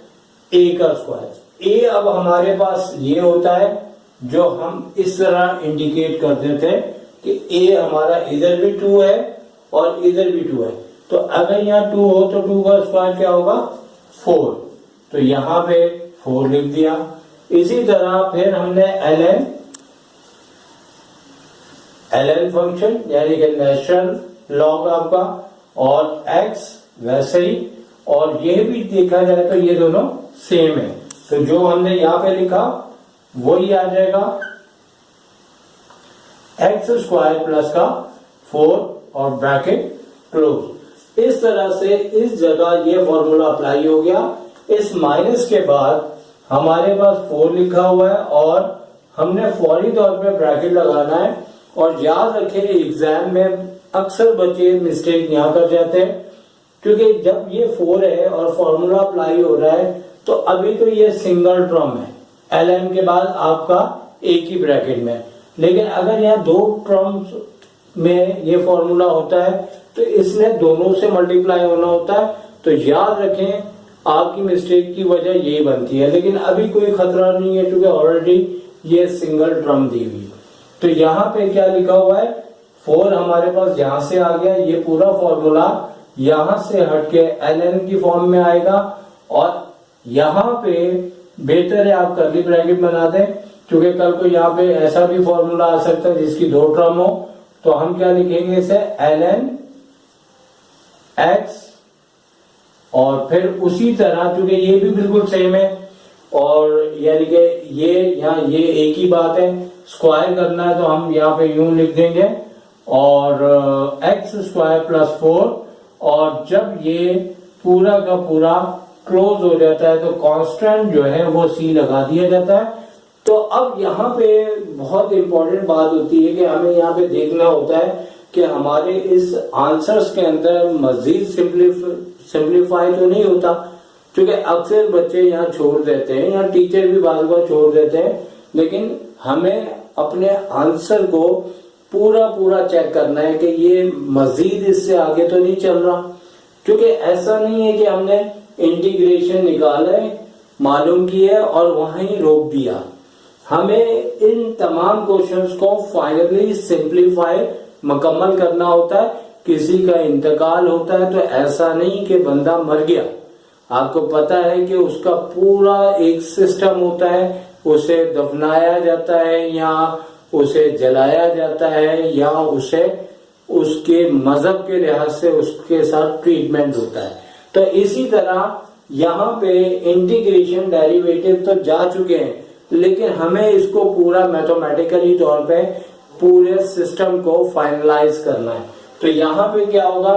[SPEAKER 1] a का स्क्वायर। a अब हमारे पास ये होता है जो हम इस तरह इंडिकेट कर देते हैं कि a हमारा इधर भी 2 है और इधर भी 2 है। तो अगर यहाँ 2 हो तो 2 का स्क्वायर क्या होगा 4, तो यहाँ पे 4 लिख दिया। इसी तरह फिर हमने ln फंक्शन यानी कि नेचुरल लॉग आपका और x वैसे ही, और ये भी देखा जाए तो ये दोनों सेम है तो जो हमने यहाँ पे लिखा वही आ जाएगा एक्स स्क्वायर प्लस का 4 और ब्रैकेट क्लोज। इस तरह से इस जगह ये फॉर्मूला अप्लाई हो गया। इस माइनस के बाद हमारे पास 4 लिखा हुआ है और हमने फौरी तौर पे ब्रैकेट लगाना है। और याद रखें एग्जाम में अक्सर बच्चे मिस्टेक यहाँ कर जाते हैं क्योंकि जब ये 4 है और फॉर्मूला अप्लाई हो रहा है तो अभी तो ये सिंगल टर्म है, ln के बाद आपका एक ही ब्रैकेट में, लेकिन अगर यहाँ 2 टर्म्स में ये फॉर्मूला होता है तो इसने दोनों से मल्टीप्लाई होना होता है। तो याद रखें आपकी मिस्टेक की वजह यही बनती है, लेकिन अभी कोई खतरा नहीं है क्योंकि ऑलरेडी ये सिंगल टर्म दी हुई। तो यहाँ पे क्या लिखा हुआ है, 4 हमारे पास यहां से आ गया, ये पूरा फॉर्मूला यहां से हटके ln की फॉर्म में आएगा। और यहां पे बेहतर है आप कर्ली ब्रैकेट बना दें, क्योंकि कल को यहाँ पे ऐसा भी फॉर्मूला आ सकता है जिसकी 2 टर्म हो। तो हम क्या लिखेंगे इसे, ln x, और फिर उसी तरह क्योंकि ये भी बिल्कुल सेम है, और यानी कि ये यहाँ ये एक ही बात है, स्क्वायर करना है तो हम यहाँ पे यूं लिख देंगे, और एक्स स्क्वायर प्लस 4, और जब ये पूरा का पूरा क्लोज हो जाता है तो कांस्टेंट जो है वो c लगा दिया जाता है। तो अब यहाँ पे बहुत इंपॉर्टेंट बात होती है कि हमें यहाँ पे देखना होता है कि हमारे इस आंसर्स के अंदर मजीद सिंप्लीफाई तो नहीं होता, क्योंकि अक्सर बच्चे यहाँ छोड़ देते हैं या टीचर भी बार बार छोड़ देते हैं। लेकिन हमें अपने आंसर को पूरा चेक करना है कि ये मजीद इससे आगे तो नहीं चल रहा, क्योंकि ऐसा नहीं है कि हमने इंटीग्रेशन निकाला है, मालूम किया और वहीं रोक दिया। हमें इन तमाम क्वेश्चंस को फाइनली सिंप्लीफाई मुकम्मल करना होता है। किसी का इंतकाल होता है तो ऐसा नहीं कि बंदा मर गया, आपको पता है कि उसका पूरा एक सिस्टम होता है, उसे दफनाया जाता है या उसे जलाया जाता है या उसे उसके मजहब के लिहाज से उसके साथ ट्रीटमेंट होता है। तो इसी तरह यहाँ पे इंटीग्रेशन डेरिवेटिव तो जा चुके हैं, लेकिन हमें इसको पूरा मैथमेटिकली तौर पे पूरे सिस्टम को फाइनलाइज करना है। तो यहाँ पे क्या होगा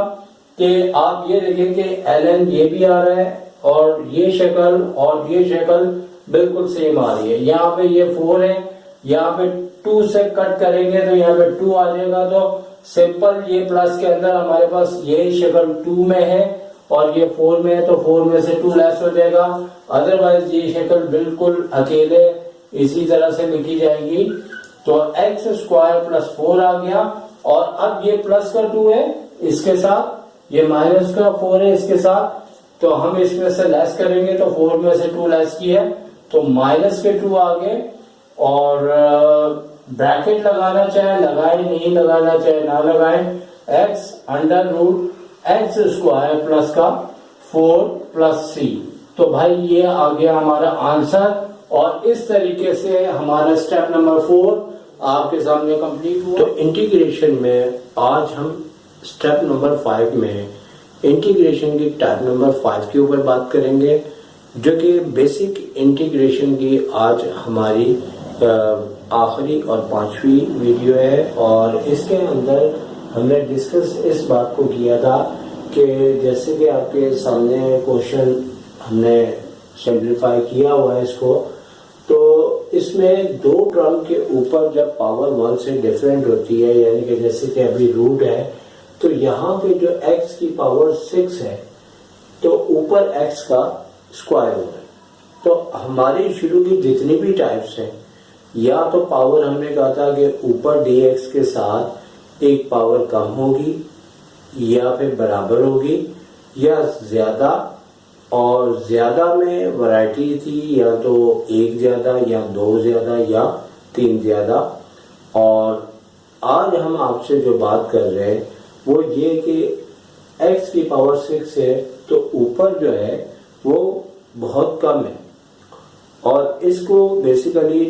[SPEAKER 1] कि आप ये देखें कि ln ये भी आ रहा है और ये शक्ल बिल्कुल सेम आ रही है। यहाँ पे ये 4 है, यहाँ पे 2 से कट करेंगे तो यहाँ पे 2 आ जाएगा। तो सिंपल ये प्लस के अंदर हमारे पास ये शक्ल 2 में है और ये 4 में है, तो 4 में से 2 लेस हो जाएगा। अदरवाइज ये शक्ल बिल्कुल अकेले इसी तरह से लिखी जाएगी। तो एक्स स्क्वायर प्लस 4 आ गया, और अब ये प्लस का 2 है इसके साथ, ये माइनस का 4 है इसके साथ, तो हम इसमें से लेस करेंगे तो 4 में से 2 लेस किया तो माइनस के 2 आ गए। और ब्रैकेट लगाना चाहे लगाए, नहीं लगाना चाहे ना लगाए, x under root x square plus का 4 प्लस c। तो भाई ये आ गया हमारा आंसर, और इस तरीके से हमारा स्टेप नंबर 4 आपके सामने कंप्लीट हुआ। तो इंटीग्रेशन में आज हम स्टेप नंबर 5 में इंटीग्रेशन की टाइप नंबर 5 के ऊपर बात करेंगे, जो कि बेसिक इंटीग्रेशन की आज हमारी आखिरी और 5वीं वीडियो है। और इसके अंदर हमने डिस्कस इस बात को किया था कि जैसे कि आपके सामने क्वेश्चन हमने सिंप्लीफाई किया हुआ है इसको, तो इसमें 2 टर्म के ऊपर जब पावर 1 से डिफरेंट होती है, यानी कि जैसे कि अभी रूट है, तो यहाँ पे जो x की पावर 6 है तो ऊपर x का स्क्वायर होगा। तो हमारी शुरू की जितनी भी टाइप्स हैं, या तो पावर हमने कहा था कि ऊपर dx के साथ एक पावर कम होगी या फिर बराबर होगी, या ज्यादा, और ज्यादा में वैरायटी थी, या तो 1 ज्यादा या 2 ज्यादा या 3 ज्यादा। और आज हम आपसे जो बात कर रहे हैं वो ये कि x की पावर 6 है तो ऊपर जो है वो बहुत कम है, और इसको बेसिकली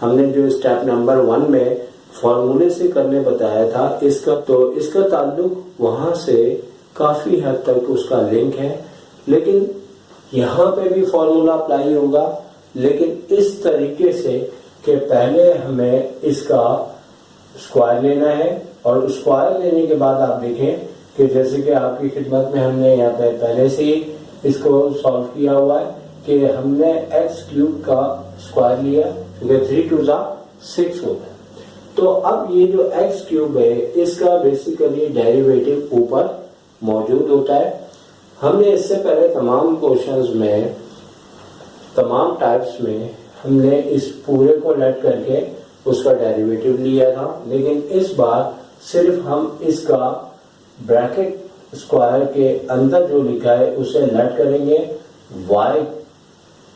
[SPEAKER 1] हमने जो स्टेप नंबर 1 में फॉर्मूले से करने बताया था इसका, तो इसका ताल्लुक वहां से काफी हद तक उसका लिंक है। लेकिन यहाँ पे भी फॉर्मूला अप्लाई होगा, लेकिन इस तरीके से कि पहले हमें इसका स्क्वायर लेना है, और स्क्वायर लेने के बाद आप देखें कि जैसे कि आपकी खिदमत में हमने यहाँ पे पहले से ही इसको सॉल्व किया हुआ है कि हमने एक्स क्यूब का स्क्वायर लिया, क्योंकि 3 2 6 होता है। तो अब ये जो एक्स क्यूब है इसका बेसिकली डेरिवेटिव ऊपर मौजूद होता है। हमने इससे पहले तमाम क्वेश्चंस में, तमाम टाइप्स में हमने इस पूरे को लेट करके उसका डेरिवेटिव लिया था, लेकिन इस बार सिर्फ हम इसका
[SPEAKER 2] ब्रैकेट स्क्वायर के अंदर जो लिखा है उसे लेट करेंगे, y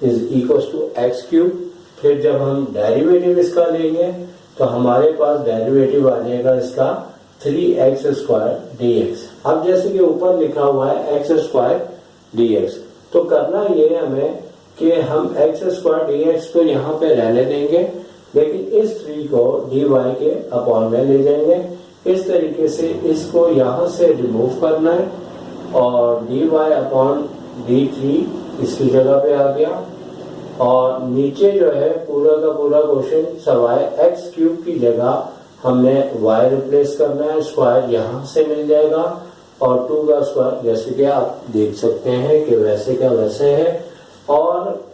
[SPEAKER 2] is equal to x cube. फिर जब हम डेरिवेटिव इसका लेंगे तो हमारे पास डेरिवेटिव आ जाएगा इसका 3x स्क्वायर dx। अब जैसे कि ऊपर लिखा हुआ है x स्क्वायर dx, तो करना ये हमें कि हम x स्क्वायर dx तो यहाँ पे रहने देंगे, लेकिन इस 3 को dy के अपॉन में ले जाएंगे। इस तरीके से इसको यहाँ से रिमूव करना है और dy अपॉन dt इसकी जगह पे आ गया, और नीचे जो है पूरा का पूरा क्वेश्चन सवाए एक्स क्यूब की जगह हमने y रिप्लेस करना है, स्क्वायर यहाँ से मिल जाएगा और 2 का स्क्वायर जैसे कि आप देख सकते हैं कि वैसे का वैसे है। और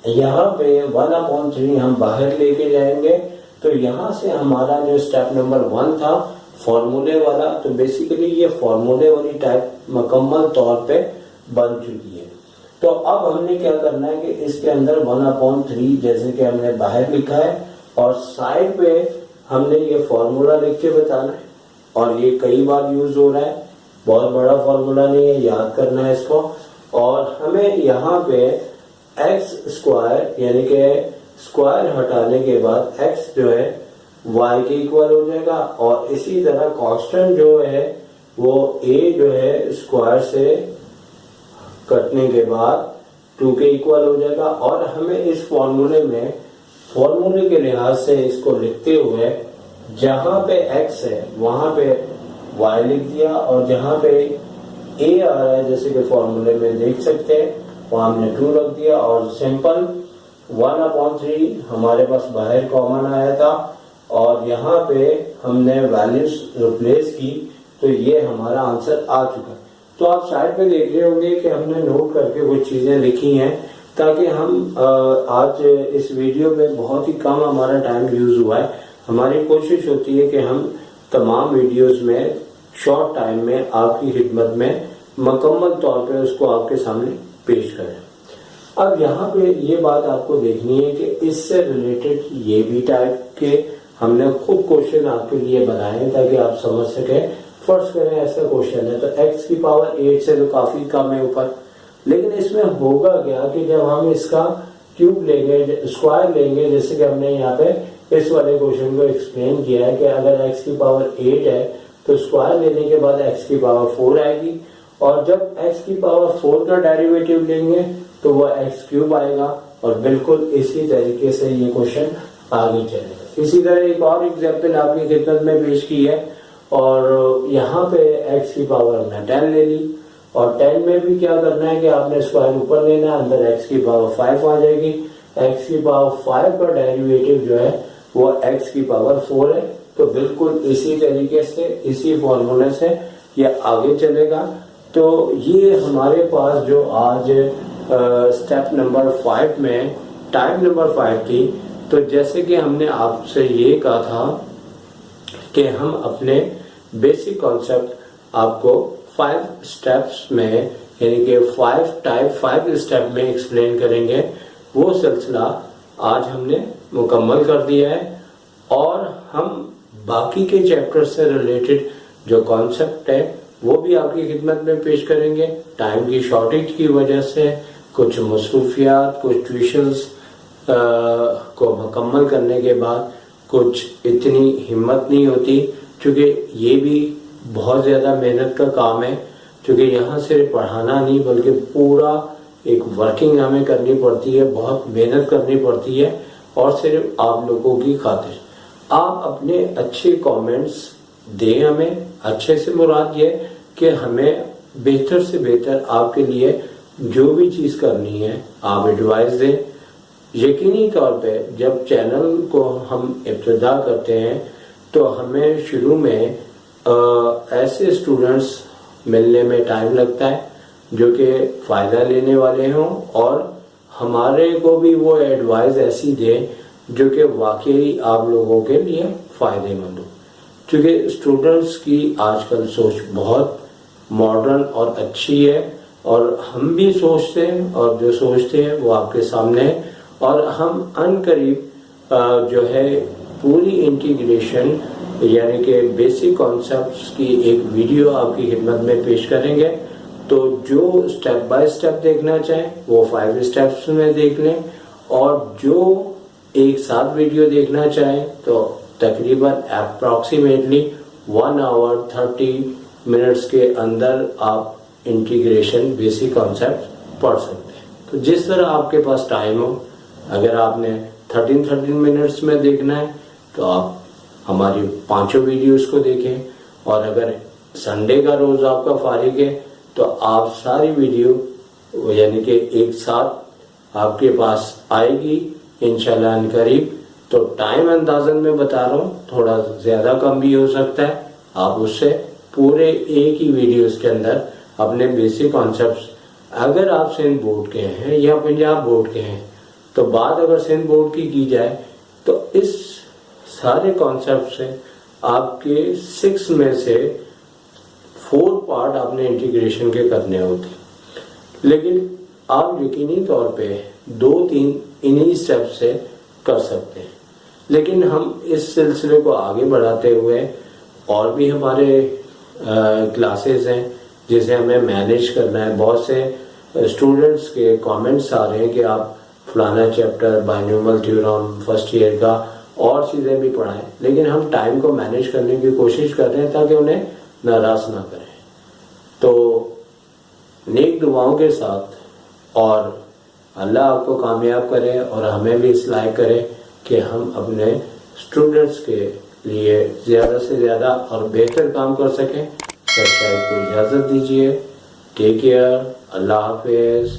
[SPEAKER 2] यहाँ पे 1/3 हम बाहर लेके जाएंगे, तो यहाँ से हमारा जो स्टेप नंबर 1 था फॉर्मूले वाला, तो बेसिकली ये फॉर्मूले वाली टाइप मुकम्मल तौर पे बन चुकी है। तो अब हमने क्या करना है कि इसके अंदर 1/3 जैसे कि हमने बाहर लिखा है और साइड पे हमने ये फॉर्मूला लिख के बताना है, और ये कई बार यूज हो रहा है, बहुत बड़ा फॉर्मूला नहीं है, याद करना है इसको। और हमें यहाँ पे एक्स स्क्वायर यानी कि स्क्वायर हटाने के बाद एक्स जो है y के इक्वल हो जाएगा, और इसी तरह कांस्टेंट जो है वो a जो है स्क्वायर से कटने के बाद 2 के इक्वल हो जाएगा। और हमें इस फॉर्मूले में फॉर्मूले के लिहाज से इसको लिखते हुए जहां पे x है वहां पे y लिख दिया, और जहां पे a आ रहा है जैसे कि फॉर्मूले में देख सकते हैं वहां हमने 2 रख दिया, और सिंपल 1/3 हमारे पास बाहर कॉमन आया था और यहाँ पे हमने वैल्यूज रिप्लेस की, तो ये हमारा आंसर आ चुका है। तो आप साइड पे देख रहे होंगे कि हमने नोट करके कुछ चीजें लिखी हैं, ताकि हम आज इस वीडियो में बहुत ही कम हमारा टाइम यूज हुआ है। हमारी कोशिश होती है कि हम तमाम वीडियोस में शॉर्ट टाइम में आपकी खिदमत में मुकम्मल तौर पे उसको आपके सामने पेश करें। अब यहाँ पे ये बात आपको देखनी है कि इससे रिलेटेड ये भी टाइप के हमने खूब क्वेश्चन आपके लिए बनाए हैं ताकि आप समझ सके। फर्स्ट करें ऐसा क्वेश्चन है तो x की पावर 8 से तो काफी कम है ऊपर, लेकिन इसमें होगा क्या कि जब हम इसका क्यूब लेंगे, स्क्वायर लेंगे, जैसे कि हमने यहाँ पे इस वाले क्वेश्चन को एक्सप्लेन किया है कि अगर x की पावर 8 है तो स्क्वायर लेने के बाद x की पावर 4 आएगी, और जब x की पावर 4 का डेरिवेटिव लेंगे तो वह x क्यूब आएगा, और बिल्कुल इसी तरीके से ये क्वेश्चन आगे चलेगा। इसी तरह एक और एग्जाम्पल आपकी खिदमत में पेश की है, और यहाँ पे x की पावर हमने 10 ले ली, और 10 में भी क्या करना है कि आपने स्क्वायर ऊपर लेना है, अंदर x की पावर 5 आ जाएगी। x की पावर 5 का डेरिवेटिव जो है वो x की पावर 4 है, तो बिल्कुल इसी तरीके से इसी फॉर्मूले से ये आगे चलेगा। तो ये हमारे पास जो आज स्टेप नंबर 5 में टाइप नंबर 5 थी, तो जैसे कि हमने आपसे ये कहा था कि हम अपने बेसिक कॉन्सेप्ट आपको 5 स्टेप्स में यानी कि 5 स्टेप में एक्सप्लेन करेंगे, वो सिलसिला आज हमने मुकम्मल कर दिया है, और हम बाकी के चैप्टर से रिलेटेड जो कॉन्सेप्ट है वो भी आपकी खिदमत में पेश करेंगे। टाइम की शॉर्टेज की वजह से कुछ मसरूफियात, कुछ ट्यूशन्स को मुकम्मल करने के बाद कुछ इतनी हिम्मत नहीं होती, क्योंकि ये भी बहुत ज़्यादा मेहनत का काम है, क्योंकि यहाँ सिर्फ पढ़ाना नहीं बल्कि पूरा एक वर्किंग हमें करनी पड़ती है, बहुत मेहनत करनी पड़ती है, और सिर्फ आप लोगों की खातिर। आप अपने अच्छे कमेंट्स दें हमें, अच्छे से मुराद ये कि हमें बेहतर से बेहतर आपके लिए जो भी चीज़ करनी है आप एडवाइस दें। यकीनी तौर पे जब चैनल को हम इब्तिदा करते हैं तो हमें शुरू में ऐसे स्टूडेंट्स मिलने में टाइम लगता है जो कि फ़ायदा लेने वाले हों, और हमारे को भी वो एडवाइस ऐसी दें जो कि वाकई आप लोगों के लिए फ़ायदेमंद हो, क्योंकि स्टूडेंट्स की आजकल सोच बहुत मॉडर्न और अच्छी है, और हम भी सोचते हैं और जो सोचते हैं वो आपके सामने है, और हम अनकरीब जो है
[SPEAKER 1] पूरी इंटीग्रेशन यानी कि बेसिक कॉन्सेप्ट्स की एक वीडियो आपकी खिदमत में पेश करेंगे। तो जो स्टेप बाय स्टेप देखना चाहें वो 5 स्टेप्स में देख लें, और जो एक साथ वीडियो देखना चाहें तो तकरीबन अप्रॉक्सीमेटली 1 आवर 30 मिनट्स के अंदर आप इंटीग्रेशन बेसिक कॉन्सेप्ट पढ़ सकते हैं। तो जिस तरह आपके पास टाइम हो, अगर आपने 13 मिनट्स में देखना है तो आप हमारी 5 वीडियोस को देखें, और अगर संडे का रोज आपका फारिग है तो आप सारी वीडियो यानी कि एक साथ आपके पास आएगी इंशाल्लाह अन करीब। तो टाइम अंदाजन में बता रहा हूँ, थोड़ा ज्यादा कम भी हो सकता है। आप उससे पूरे एक ही वीडियोस के अंदर अपने बेसिक कॉन्सेप्ट्स, अगर आप सिंध बोर्ड के हैं या पंजाब बोर्ड के हैं तो बात अगर सिंध बोर्ड की जाए तो इस सारे कॉन्सेप्ट से आपके 6 में से 4 पार्ट आपने इंटीग्रेशन के करने होते, लेकिन आप यकीनी तौर पे 2-3 इन्हीं स्टेप से कर सकते हैं। लेकिन हम इस सिलसिले को आगे बढ़ाते हुए और भी हमारे क्लासेस हैं जिसे हमें मैनेज करना है। बहुत से स्टूडेंट्स के कमेंट्स आ रहे हैं कि आप फलाना chapter binomial theorem first year का और चीज़ें भी पढ़ाएं, लेकिन हम टाइम को मैनेज करने की कोशिश कर रहे हैं ताकि उन्हें नाराज ना करें। तो नेक दुआओं के साथ, और अल्लाह आपको कामयाब करे और हमें भी इस लायक करे कि हम अपने स्टूडेंट्स के लिए ज़्यादा से ज़्यादा और बेहतर काम कर सकें। शायद को इजाज़त दीजिए। टेक केयर, अल्लाह हाफिज़।